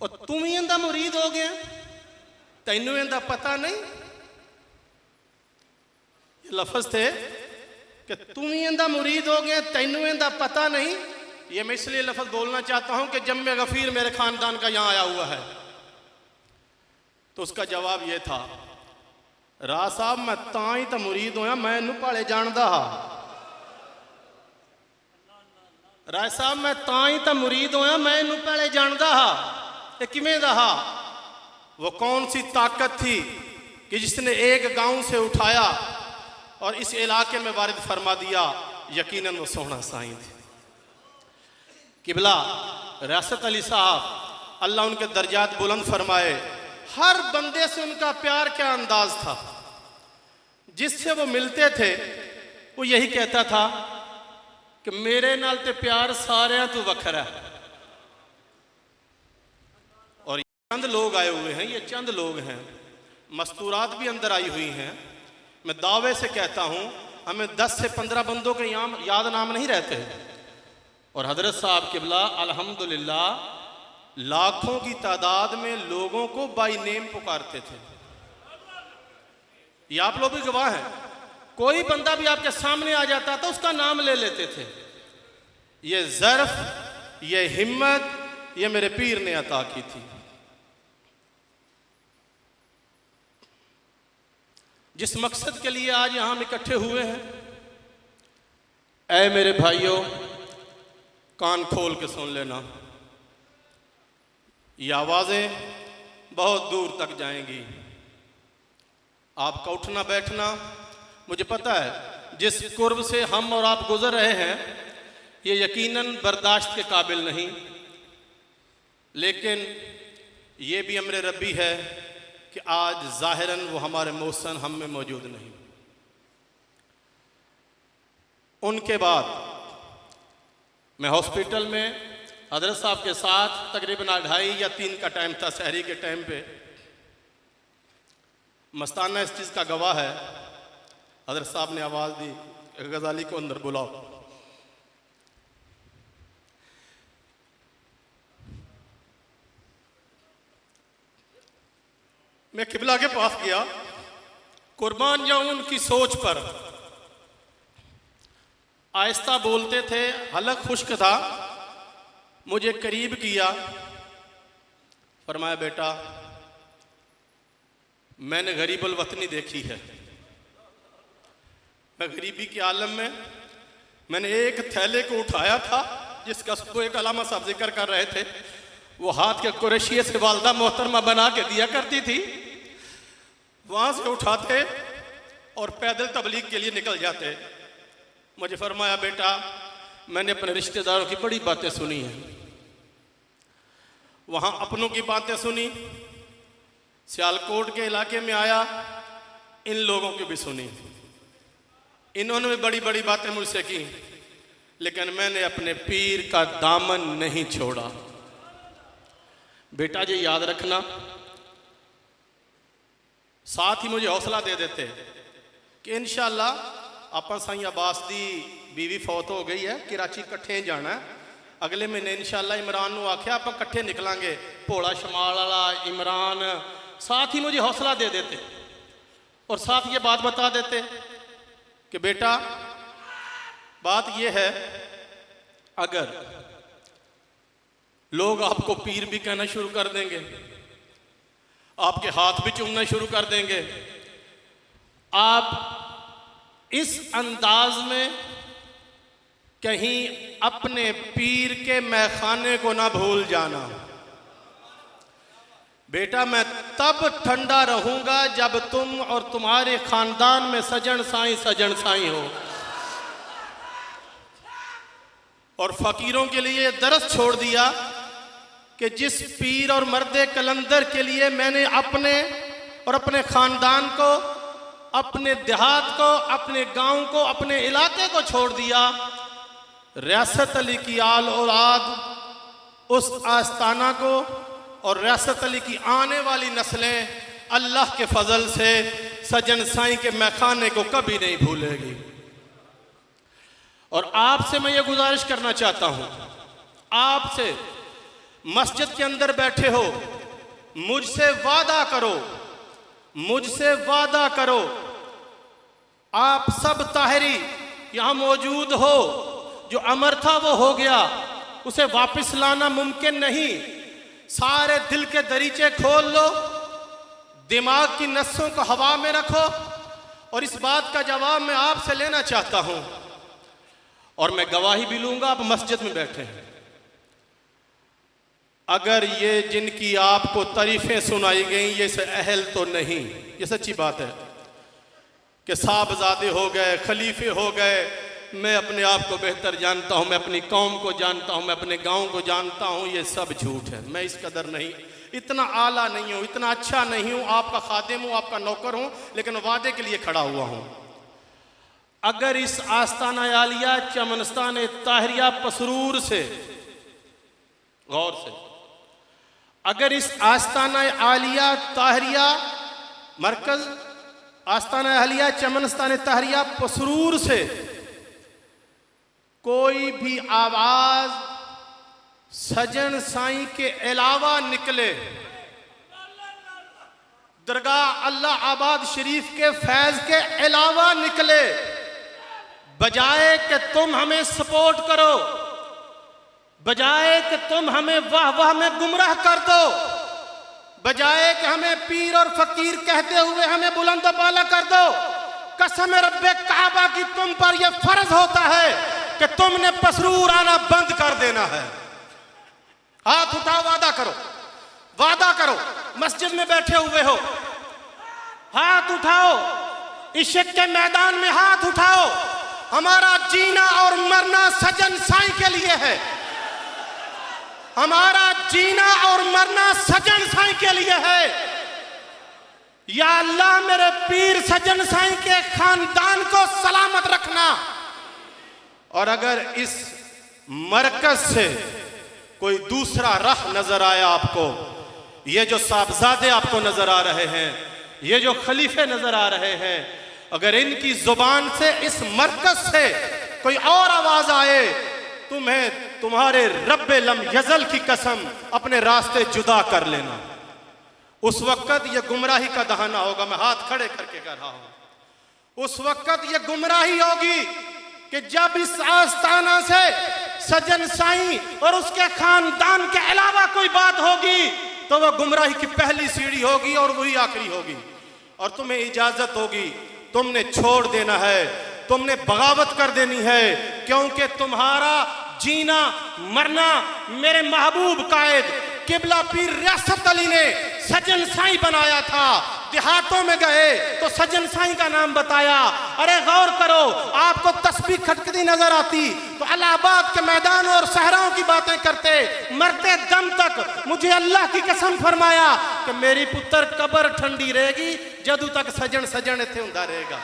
और तुम ही इंदा मुरीद हो गया, तैनू इंदा पता नहीं। ये लफ्ज थे कि तुम ही इंदा मुरीद हो गया, तैनू इंदा पता नहीं। ये मैं इसलिए लफ्ज बोलना चाहता हूं कि जम्मे गफीर मेरे खानदान का यहां आया हुआ है। तो उसका जवाब ये था, राज साहब मैं ताई तो मुरीद होया, मैं इनू भाले जानदा हा। राज साहब मैं ताई तो मुरीद होया, मैं इनू भाले जानदा हा। ये किवें दा हा? वो कौन सी ताकत थी कि जिसने एक गांव से उठाया और इस इलाके में वारिद फरमा दिया? यकीनन वो सोहना साईं थे। किबला रियासत अली साहब अल्लाह उनके दर्जात बुलंद फरमाए। हर बंदे से उनका प्यार क्या अंदाज था। जिससे वो मिलते थे वो यही कहता था कि मेरे नाल ते प्यार सारे तू वखरा है। और चंद लोग आए हुए हैं, ये चंद लोग हैं, मस्तूरात भी अंदर आई हुई हैं। मैं दावे से कहता हूं हमें 10 से 15 बंदों के याद नाम नहीं रहते। और हजरत साहब किबला अल्हम्दुलिल्लाह लाखों की तादाद में लोगों को बाई नेम पुकारते थे। ये आप लोग भी गवाह हैं। कोई बंदा भी आपके सामने आ जाता था उसका नाम ले लेते थे। ये ज़र्फ, ये हिम्मत, ये मेरे पीर ने अता की थी। जिस मकसद के लिए आज यहां हम इकट्ठे हुए हैं, ऐ मेरे भाइयों, कान खोल के सुन लेना। ये आवाज़ें बहुत दूर तक जाएंगी। आपका उठना बैठना, मुझे पता है जिस कुर्ब से हम और आप गुजर रहे हैं ये यकीनन बर्दाश्त के काबिल नहीं, लेकिन ये भी अमर रब्बी है कि आज ज़ाहिरन वो हमारे मौसन हम में मौजूद नहीं। उनके बाद मैं हॉस्पिटल में हजरत साहब के साथ तकरीबन 2:30 या 3 का टाइम था, सहरी के टाइम पे। मस्ताना इस चीज़ का गवाह है, हजरत साहब ने आवाज़ दी, गजाली को अंदर बुलाओ। मैं किबला के पास गया, कुर्बान जाऊं उनकी सोच पर। आहिस्ता बोलते थे, हलक खुश्क था। मुझे करीब किया, फरमाया बेटा मैंने गरीबुल वतनी देखी है। मैं गरीबी के आलम में मैंने एक थैले को उठाया था जिसका उसको एक अलामा साहब जिक्र कर रहे थे, वो हाथ के कुरैशिये से वालदा मोहतरमा बना के दिया करती थी। वहां से उठाते और पैदल तबलीग के लिए निकल जाते। मुझे फरमाया बेटा मैंने अपने रिश्तेदारों की बड़ी बातें सुनी हैं, वहां अपनों की बातें सुनी, सियालकोट के इलाके में आया, इन लोगों की भी सुनी। इन्होंने भी बड़ी बड़ी बातें मुझसे की, लेकिन मैंने अपने पीर का दामन नहीं छोड़ा। बेटा जी याद रखना। साथ ही मुझे हौसला दे देते कि इंशाअल्लाह अपन साईं अब्बास दी बीवी फौत हो गई है, कराची कट्ठे जाना है, अगले महीने इंशाअल्लाह इमरान नू आख्या आप कट्ठे निकलांगे, भोला शमाल वाला इमरान। साथ ही मुझे हौसला दे देते और साथ ये बात बता देते कि बेटा बात ये है, अगर लोग आपको पीर भी कहना शुरू कर देंगे, आपके हाथ भी चूमना शुरू कर देंगे, आप इस अंदाज में कहीं अपने पीर के मैखाने को ना भूल जाना। बेटा मैं तब ठंडा रहूंगा जब तुम और तुम्हारे खानदान में सजन साईं हो। और फकीरों के लिए दरस छोड़ दिया कि जिस पीर और मर्दे कलंदर के लिए मैंने अपने और अपने खानदान को, अपने देहात को, अपने गांव को, अपने इलाके को छोड़ दिया, रियासत अली की आल औलाद उस आस्ताना को और रियासत अली की आने वाली नस्लें अल्लाह के फजल से सजन साईं के मैखाने को कभी नहीं भूलेगी। और आपसे मैं ये गुजारिश करना चाहता हूं, आपसे मस्जिद के अंदर बैठे हो, मुझसे वादा करो, मुझसे वादा करो, आप सब ताहरी यहां मौजूद हो, जो अमर था वो हो गया, उसे वापस लाना मुमकिन नहीं। सारे दिल के दरीचे खोल लो, दिमाग की नसों को हवा में रखो और इस बात का जवाब मैं आपसे लेना चाहता हूं और मैं गवाही भी लूंगा। आप मस्जिद में बैठे हैं, अगर ये जिनकी आपको तारीफें सुनाई गई ये से अहल तो नहीं, ये सच्ची बात है कि साहबजादे हो गए, खलीफे हो गए, मैं अपने आप को बेहतर जानता हूं, मैं अपनी कौम को जानता हूं, मैं अपने गांव को जानता हूं, ये सब झूठ है। मैं इस कदर नहीं, इतना आला नहीं हूं, इतना अच्छा नहीं हूं, आपका खादिम हूं, आपका नौकर हूं, लेकिन वादे के लिए खड़ा हुआ हूं। अगर इस आस्ताना आलिया चमनस्तान ताहरिया पसरूर से, गौर से, अगर इस आस्ताना आलिया ताहरिया मरकज आस्ताना आलिया चमनस्तान ताहरिया पसरूर से कोई भी आवाज सजन साईं के अलावा निकले, दरगाह अल्लाह आबाद शरीफ के फैज के अलावा निकले, बजाए कि तुम हमें सपोर्ट करो, बजाए कि तुम हमें वाह वाह में गुमराह कर दो, बजाए कि हमें पीर और फकीर कहते हुए हमें बुलंद बाला कर दो, कसम रब्बे काबा की तुम पर यह फर्ज होता है कि तुमने पसरूर आना बंद कर देना है। हाथ उठाओ, वादा करो, वादा करो। मस्जिद में बैठे हुए हो, हाथ उठाओ, इश्क के मैदान में हाथ उठाओ। हमारा जीना और मरना सजन साईं के लिए है, हमारा जीना और मरना सजन साईं के लिए है। या अल्लाह मेरे पीर सजन साईं के खानदान को सलामत रखना। और अगर इस मरकज से कोई दूसरा राह नजर आया आपको, ये जो साहबजादे आपको नजर आ रहे हैं, ये जो खलीफे नजर आ रहे हैं, अगर इनकी जुबान से इस मरकज से कोई और आवाज आए, तुम्हें तुम्हारे रब्बे लम यजल की कसम अपने रास्ते जुदा कर लेना। उस वक्त ये गुमराही का दहाना होगा। मैं हाथ खड़े करके कह रहा हूं, उस वक्त ये गुमराही होगी कि जब इस आस्ताना से सजन साईं और उसके खानदान के अलावा कोई बात होगी तो वह गुमराही की पहली सीढ़ी होगी और वही आखिरी होगी। और तुम्हें इजाजत होगी, तुमने छोड़ देना है, तुमने बगावत कर देनी है, क्योंकि तुम्हारा जीना मरना मेरे महबूब कायद किबला पीर रियासत अली ने सजन साईं बनाया था। देहातों में गए तो सजन साईं का नाम बताया। अरे गौर करो, आपको तस्बीह खटकती नजर आती तो इलाहाबाद के मैदान और सहराओं की बातें करते। मरते दम तक मुझे अल्लाह की कसम फरमाया कि मेरी पुत्र कब्र ठंडी रहेगी जदू तक सजन सजन इत्थे हुंदा रहेगा।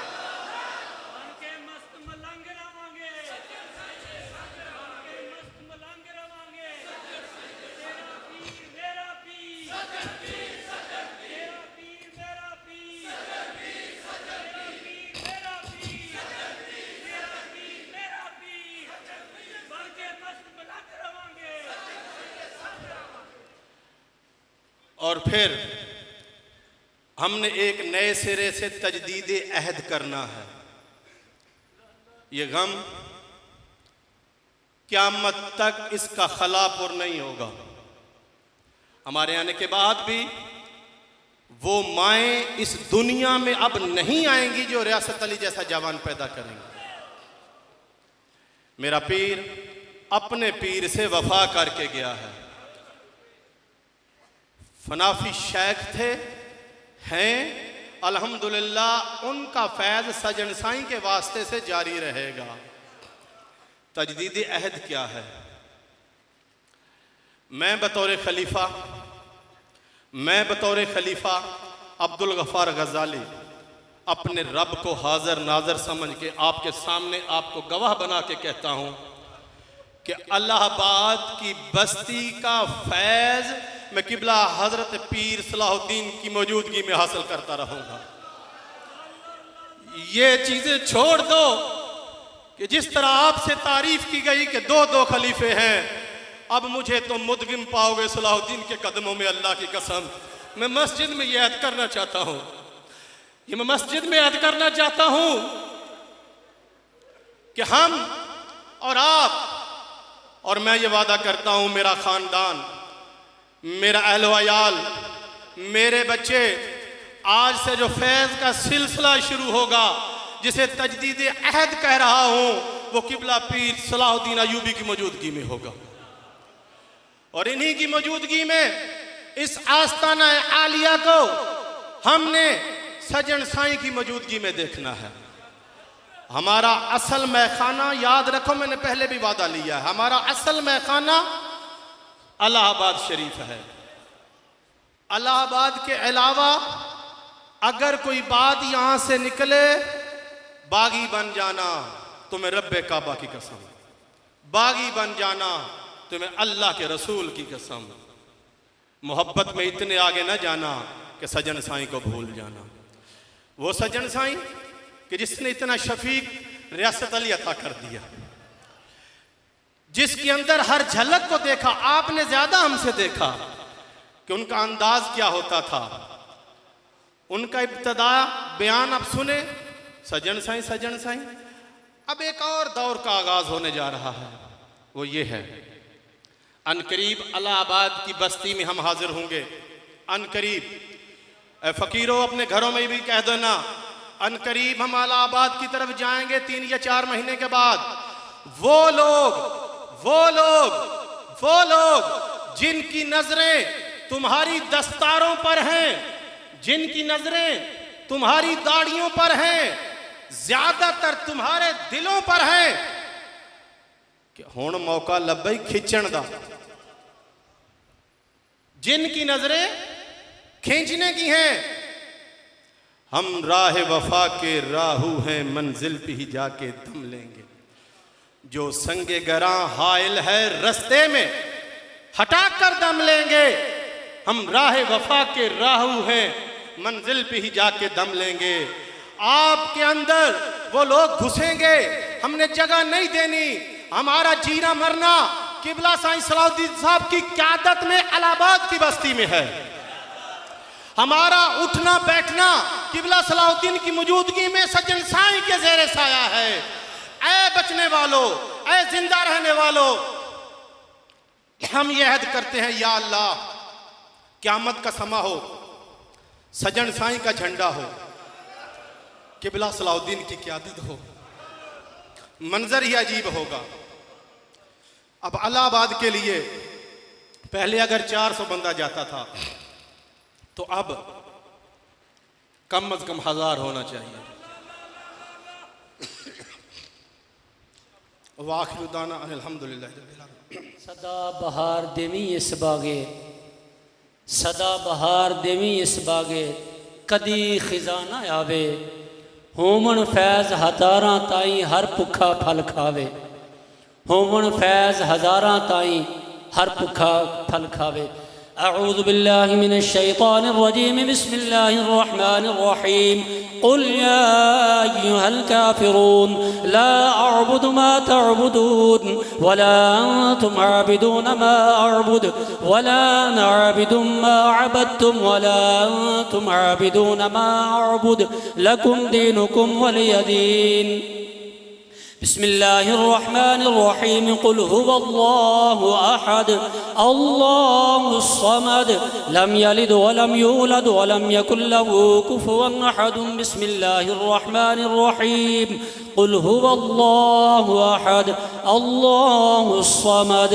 और फिर हमने एक नए सिरे से तजदीद अहद करना है। ये गम क़यामत तक इसका खलापुर नहीं होगा। हमारे आने के बाद भी वो माएँ इस दुनिया में अब नहीं आएंगी जो रियासत अली जैसा जवान पैदा करेंगे। मेरा पीर अपने पीर से वफा करके गया है। फनाफी शेख थे, हैं, अल्हम्दुलिल्लाह उनका फैज़ सजन साईं के वास्ते से जारी रहेगा। तजदीद अहद क्या है? मैं बतौर खलीफा अब्दुल गफ़ार गज़ाली अपने रब को हाज़र नाज़र समझ के आपके सामने आपको गवाह बना के कहता हूँ कि इलाहाबाद की बस्ती का फैज़ मैं किबला हजरत पीर सलाहुद्दीन की मौजूदगी में हासिल करता रहूंगा। ये चीजें छोड़ दो कि जिस तरह आपसे तारीफ की गई कि दो दो खलीफे हैं, अब मुझे तो मुदगिम पाओगे सलाहुद्दीन के कदमों में। अल्लाह की कसम मैं मस्जिद में यह ऐद करना चाहता हूं, ये मैं मस्जिद में ऐद करना चाहता हूं कि हम और आप और मैं ये वादा करता हूं, मेरा खानदान, मेरा अहल वयाल, मेरे बच्चे, आज से जो फैज़ का सिलसिला शुरू होगा जिसे तजदीद अहद कह रहा हूं, वो किबला पीर सलाहुद्दीन अयूबी की मौजूदगी में होगा। और इन्हीं की मौजूदगी में इस आस्ताना आलिया को हमने सजन साईं की मौजूदगी में देखना है। हमारा असल मैखाना, याद रखो मैंने पहले भी वादा लिया है, हमारा असल मैखाना इलाहाबाद शरीफ है। इलाहाबाद के अलावा अगर कोई बात यहां से निकले, बागी बन जाना तुम्हें रब्बे काबा की कसम, बागी बन जाना तुम्हें अल्लाह के रसूल की कसम। मोहब्बत में इतने आगे न जाना कि सजन साईं को भूल जाना। वो सजन साईं कि जिसने इतना शफीक रियासत अली अता कर दिया। जिसके अंदर हर झलक को देखा। आपने ज्यादा हमसे देखा कि उनका अंदाज क्या होता था। उनका इब्तदा बयान अब सुने, सजन साईं सजन साईं। अब एक और दौर का आगाज होने जा रहा है, वो ये है अनकरीब इलाहाबाद की बस्ती में हम हाजिर होंगे। अनकरीब फकीरों अपने घरों में भी कह देना, अनकरीब हम इलाहाबाद की तरफ जाएंगे 3 या 4 महीने के बाद। वो लोग जिनकी नजरें तुम्हारी दस्तारों पर हैं, जिनकी नजरें तुम्हारी दाढ़ियों पर हैं, ज्यादातर तुम्हारे दिलों पर हैं कि हुण मौका लब्बई खिंचण दा। जिनकी नजरें खींचने की हैं। हम राह वफा के राहू हैं, मंजिल पे ही जाके दम लेंगे। जो संगे गरा हाइल है रस्ते में, हटा कर दम लेंगे। हम राह वफा के राहू हैं, मंजिल पे ही जाके दम लेंगे। आपके अंदर वो लोग घुसेंगे, हमने जगह नहीं देनी। हमारा जीना मरना किबला साईं सलाउद्दीन साहब की क़यादत में इलाहाबाद की बस्ती में है। हमारा उठना बैठना किबला सलाउद्दीन की मौजूदगी में सज्जन साईं के ज़ेरे साया है। ऐ बचने वालों, ऐ जिंदा रहने वालों, हम ये अहद करते हैं, या अल्लाह क़यामत का समा हो, सज्जन साईं का झंडा हो, किबला सलाउद्दीन की क़यादत हो, मंजर ही अजीब होगा। अब इलाहाबाद के लिए पहले अगर 400 बंदा जाता था तो अब कम अज कम 1000 होना चाहिए। वाखिरुदाना अल्हम्दुलिल्लाह। सदा बहार देवी इस बागे, सदा बहार देवी इस बागे, कदी खिजाना आवे। होमन फैज़ हज़ारां ताई हर भुखा फल खावे। होमन फैज़ हज़ारां ताई हर भुखा फल खावे। अऊज़ु बिल्लाहि मिनश शैतानिर रजीम, बिस्मिल्लाहिर रहमानिर रहीम। कुल या अय्युहल काफिरून ला अअबुदु मा तअबुदून वला अंतुम आबिदून मा अअबुदु वला अना आबिदुम मा अबदतुम वला अंतुम आबिदून मा अअबुदु लकुम दीनुकुम वलिय दीन। बिस्मिल्लाहिर्रहमानिर्रहीम। कुल हुवल्लाहु अहद अल्लाहुस समद लम यलिद वलम यूलद वलम यकुल लहू कुफुवन अहद। बिस्मिल्लाहिर्रहमानिर्रहीम। कुल हुवल्लाहु अहद अल्लाहुस समद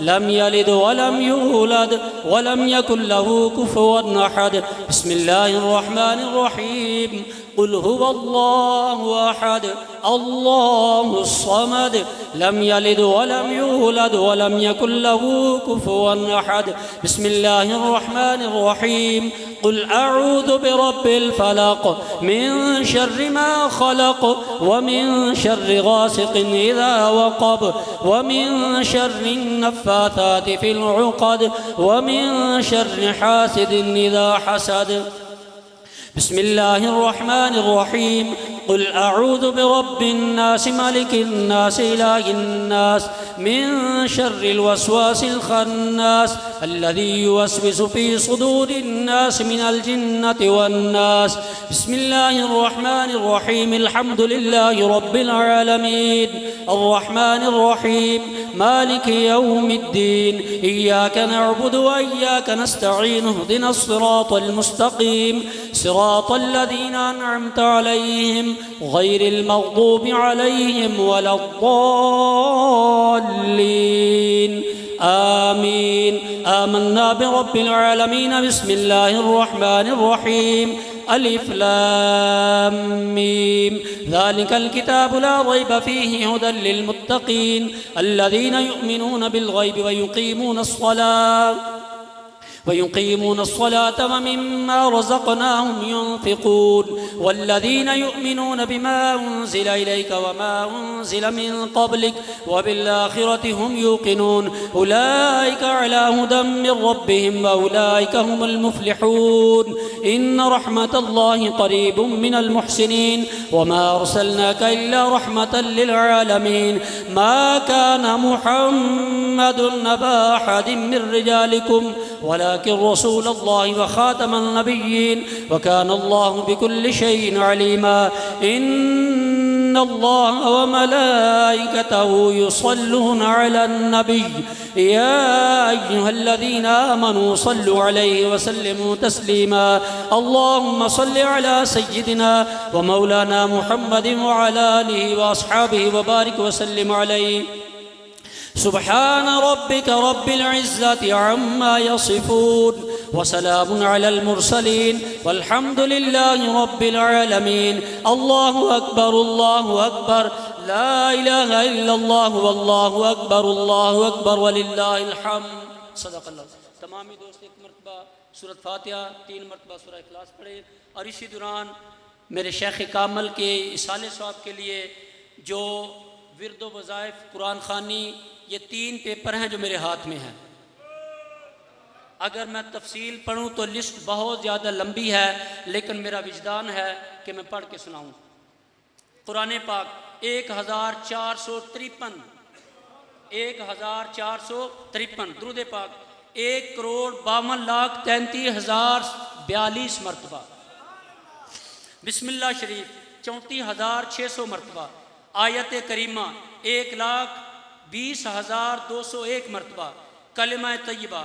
लम यलिद वलम यूलद वलम यकुल लहू कुफुवन अहद। बिस्मिल्लाहिर्रहमानिर्रहीम। कुल हुवल्लाहु अहद अल्लाहुस समद लम यलिद वलम यूलद वलम यकुल लहू कुफुवन अहद। बिस्मिल्लाहिर्रहमानिर्रहीम। कुल अऊज़ु बिरब्बिल फलक मिन शर्रि मा खलक व मिन शर्रि गासिकिन इज़ा वक़ब व मिन शर्रि नफ़्फ़ाथाति फ़िल उक़द व मिन शर्रि हासिदिन इज़ा हसद। बिस्मिल्लाहिर्रहमानिर्रहीम। कुल अऊज़ु बिरब्बिन्नास मलिकिन्नास इलाहिन्नास मिन शर्रिल वस्वासिल खन्नास अल्लज़ी युवस्विसु फ़ी सुदूरिन्नास मिनल जिन्नति वन्नास। बिस्मिल्लाहिर्रहमानिर्रहीम। अल्हम्दुलिल्लाहि रब्बिल आलमीन अर्रहमानिर रहीम मालिकि यौमिद्दीन इय्याका नअबुदु व इय्याका नस्तईन इहदिनस सिरातल मुस्तक़ीम सिरातल लज़ीना अनअमता अलैहिम गैरिल मग़दूबि अलैहिम वलद्दाल्लीन। आमीन। आमन्ना बिरब्बिल आलमीन। बिस्मिल्लाहिर्रहमानिर्रहीम। अलिफ लाम मीम ज़ालिकल किताबु ला रैब फ़ीहि हुदल लिलमुत्तक़ीन अल्लज़ीना युमिनून बिल गैबि व युक़ीमूनस सलाह वयुक़ीमून अस्सलात वमिम्मा रज़क़नाहुम युन्फ़िक़ून वल्लज़ीना युमिनून बिमा उन्ज़िला इलैका वमा उन्ज़िला मिन क़ब्लिक वबिल-आख़िरति हुम यूक़िनून उलाइका अला हुदम मिन रब्बिहिम व उलाइका हुमुल मुफ़्लिहून इन्न रहमतल्लाहि क़रीबुम मिनल मुहसिनीन वमा अरसलनाका इल्ला रहमतल लिल आलमीन मा काना मुहम्मदुन अबा अहदिम मिन रिजालिकुम वलाकिन रसूलल्लाहि व खातमन नबिय्यीन व काना अल्लाहु बिकुल्लि शैइन अलीमा इन्नल्लाह व मलाइकतहु युसल्लूना अलन नबी या अय्युहल्लज़ीना आमनू सल्लु अलैहि व सल्लिमू तस्लीमा अल्लाहुम्मा सल्लि अला सय्यिदिना व मौलाना मुहम्मदिन व अला आलिहि व अस्हाबिहि व बारिक व सल्लिम अलैहि सुब्हान रब्बिक रब्बिल इज़्ज़ति अम्मा यसिफून व सलामुन अलल मुरसलीन वल्हम्दुलिल्लाहि रब्बिल आलमीन अल्लाहु अकबर ला इलाहा इल्लल्लाह वल्लाहु अकबर वलिल्लाहिल हम्द सदक़ल्लाह। तमामी दोस्त एक मरतबा सूरत फातिहा 3 मरतबा सूरह इखलास पढ़े और इसी दौरान मेरे शेख कामल के इसाले सवाब के लिए जो विर्द व वज़ाइफ कुरान ख़ानी ये 3 पेपर हैं जो मेरे हाथ में हैं। अगर मैं तफसील पढ़ूँ तो लिस्ट बहुत ज़्यादा लंबी है, लेकिन मेरा विजदान है कि मैं पढ़ के सुनाऊँ। कुरान पाक 1453 दुरूद पाक 1,52,33,042 मरतबा, बिस्मिल्लाह शरीफ 34,600 मरतबा, आयत करीमा 1,20,201 मरतबा, कलिमा तय्यबा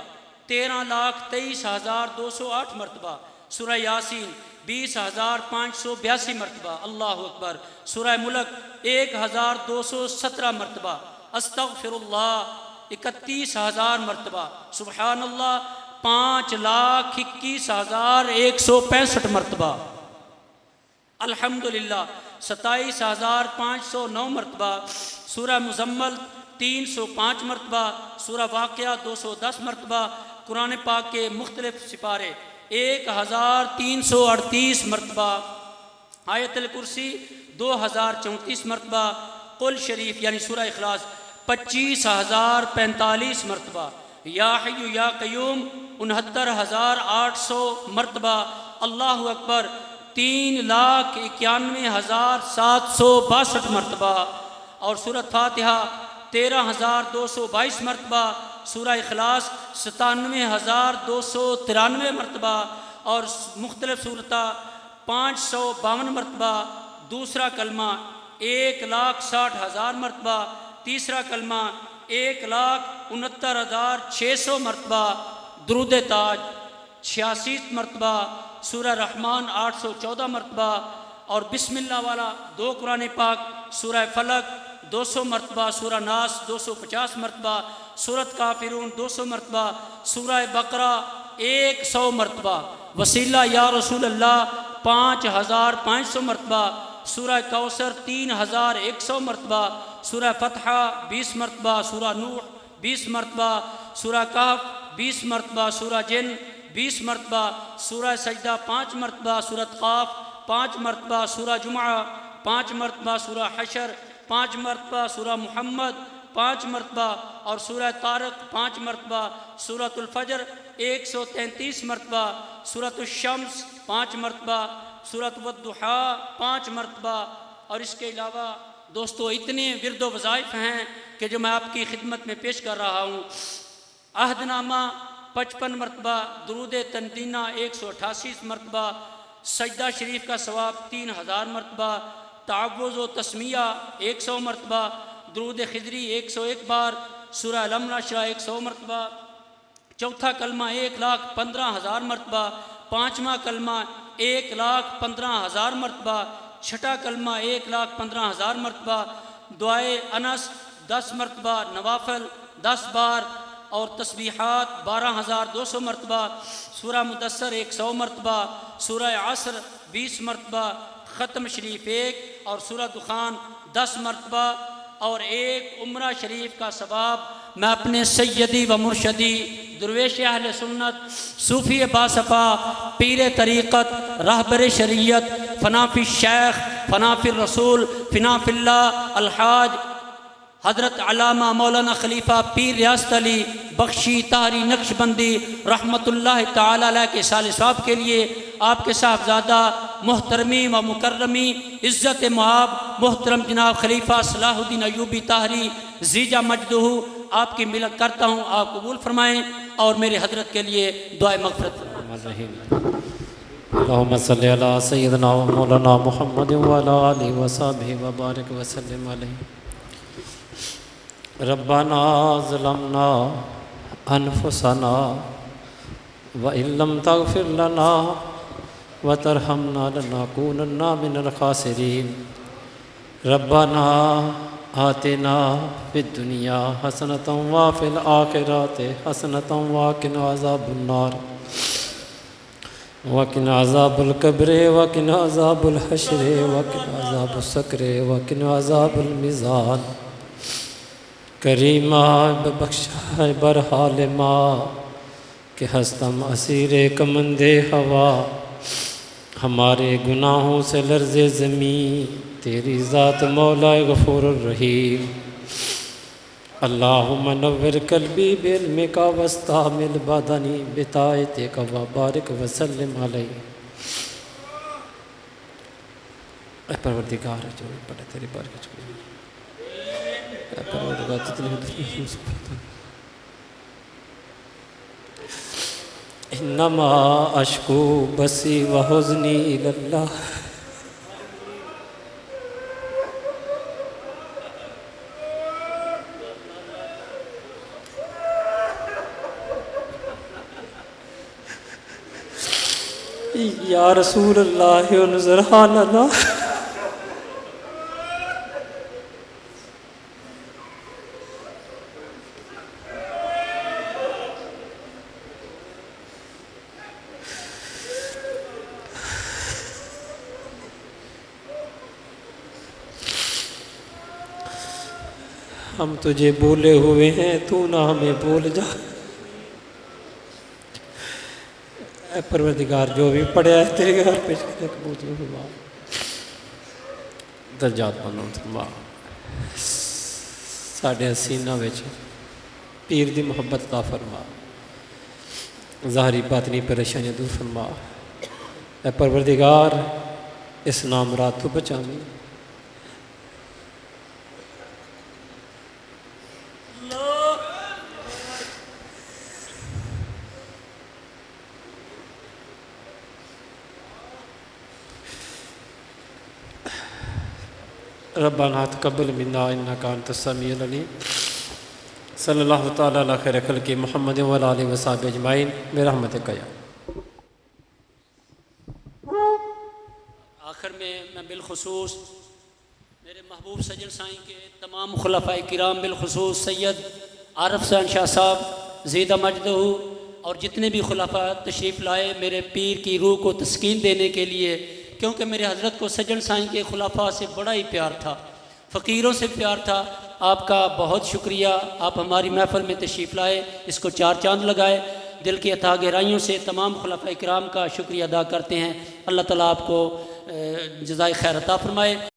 13,23,208 मरतबा, सूरह यासीन 20,582 मरतबा, अल्लाह अकबर, सूरह मुल्क 1,217 मरतबा, अस्तग़फिरुल्लाह 31,000 मरतबा, सुबहानल्लाह 5,21,165 मरतबा, अल्हम्दुलिल्लाह 27,509 मरतबा, सूरह मुज़म्मल 305 मरतबा, सूरह वाक़िया 210 मरतबा, कुरान पाक के मुख्तलिफ सिपारे 1,338 मरतबा, आयतुल कुर्सी 2,034 मरतबा, कुल शरीफ यानी सूरह इखलास 25,045 मरतबा, या हय्यु या क़य्यूम 69,800 मरतबा, अल्लाहु अकबर 3,91,762 मरतबा, और सूरत फातिहा 13,222 मरतबा, सूरह इखलास 97,293 मरतबा, और मुख्तलिफ सूरता 552 मरतबा, दूसरा कलमा 1,60,000 मरतबा, तीसरा कलमा 1,69,600 मरतबा, दुरूद ताज 86 मरतबा, सूरह रहमान 814 मरतबा, और बिस्मिल्लाह वाला 2 कुरान पाक, सूरह फलक 200 मरतबा, सूरह नास 250 मरतबा, सूरत काफिरून 200 मरतबा, सूरह बकरा 100 मरतबा, वसीला या रसूल अल्लाह 5,500 मरतबा, सूरह कौसर 3,100 मरतबा, सूरह फतहा 20 मरतबा, सूरह नूह 20 मरतबा, सूरह कहफ 20 मरतबा, सूरह जिन 20 मरतबा, सूरह सजदा 5 मरतबा, सूरत क़ाफ 5 मरतबा, सूरह जुमा 5 मरतबा, सूरह हशर 5 मरतबा, सूरह मुहम्मद 5 मरतबा, और सूरह तारक 5 मरतबा, सूरतुल फजर 133 मरतबा, सूरतुल शम्स 5 मरतबा, सूरत वद्दुहा 5 मरतबा, और इसके अलावा दोस्तों इतने विर्द व वज़ाइफ हैं कि जो मैं आपकी खिदमत में पेश कर रहा हूँ। अहदनामा 55 मरतबा, दुरूद तनदीना 188 मरतबा, सजदा शरीफ का सवाब 3,000 मरतबा, तावुज़ व तस्मिया 100 मरतबा, दुरूद खिजरी 101 बार, सूरह अलम नशरा 100 मरतबा, चौथा कलमा 1,15,000 मरतबा, पाँचवा कलमा 1,15,000 मरतबा, छठा कलमा 1,15,000 मरतबा, दुआए अनस 10 मरतबा, नवाफल 10 बार, और तस्बीहात 12,200 मरतबा, सूरह मुदस्सर 100 मरतबा, सूरह असर 20 मरतबा, ख़त्म शरीफ 1, और सूरह दुखान 10 मरतबा, और 1 उम्रा शरीफ का सवाब मैं अपने सैयदी व मुर्शदी दुर्वेश अहले सुन्नत, सूफ़ी बासफ़ा, पीर तरीक़त, रहबर शरीयत, फ़नाफ़ी शेख, फ़नाफ़ी रसूल, फ़नाफ़िल्लाह अलहाज हज़रत अल्लामा मौलाना खलीफा पीर रियासत अली बख्शी ताहरी नक्शबंदी रहमतुल्लाह ताला अलैह के साले साहब के लिए आपके साहबजादा मोहतरमी व मुकर्रमी इज़्ज़त मुआब मोहतरम जनाब खलीफा सलाहुद्दीन अयूबी ताहरी जीजा मजदूहू आपकी मिलत करता हूँ, आप कबूल फरमाएँ और मेरे हजरत के लिए दुआए मग़फ़िरत अल्लाहुम्मा सल्लि अला सय्यिदिना व मौलाना मुहम्मद व अला आलिहि व सहबिहि व बारिक व सल्लिम अलैहि। रब्बाना ज़लमना अनफुसना व इल्लम तग़फ़िर लना व तरहमना लनकूनन्ना मिनल ख़ासिरीन। रब्बाना आतिना फिद दुनिया हसनतम व फिल आखिरति हसनतम व क़िना अज़ाबन नार व क़िना अज़ाबुल क़ब्र व क़िना अज़ाबुल हश्र व क़िना अज़ाबुस सक्र व क़िना अज़ाबुल मीज़ान। करीमा बख्शा बरहाल माँ के हस्तम असीर कमंदे हवा, हमारे गुनाहों से लर्ज़े ज़मीं तेरी ज़ात मौला गफ़ूर रहीम। अल्लाहुम्मा नव्विर कल्बी बिल्मिका वस्तामिल बदनी बिताअतिका व बारिक व सल्लिम अलैहि। परवरदिगार जो पढ़े तेरी बरकत इन्नमा अश्कू बसी व हुज़्नी इलल्लाह। या रसूल अल्लाह उन्ज़िर हालना। हम तुझे बोले हुए हैं, तू ना हमें बोल जा। परवरदिगार जो भी पढ़िया है तेरे घर पे दर्जात बनवा साढ़े सीना विच पीर दी मुहब्बत अता फरमा, ज़ाहरी बातनी परेशानियां दूर फरमा। परवरदिगार इस नाम रात तो बचावी। रब्बाना तक़ब्बल मिन्ना इन्नका अंतस समीउल अलीम। सल्लल्लाहु तआला अला खैर खल्क़ि मुहम्मद व अला आलिहि व सहबिहि अजमाइन बिरहमतिका या। आखिर में मैं बिलखुसूस मेरे महबूब सजन साईं के तमाम खुलफ़ाए किराम बिलखुसूस सैयद आरफ हुसैन शाह साहब ज़ीदा मजदहू और जितने भी खुलफ़ा तशरीफ़ लाए मेरे पीर की रूह को तस्कीन देने के लिए, क्योंकि मेरे हज़रत को सजन साईं के खुलफ़ा से बड़ा ही प्यार था, फ़कीरों से प्यार था। आपका बहुत शुक्रिया, आप हमारी महफ़िल में तशरीफ़ लाए, इसको चार चांद लगाए। दिल की अता गहराइयों से तमाम खुलफ़ाए किराम का शुक्रिया अदा करते हैं। अल्लाह ताला आपको जज़ाए खैर अता फ़रमाए।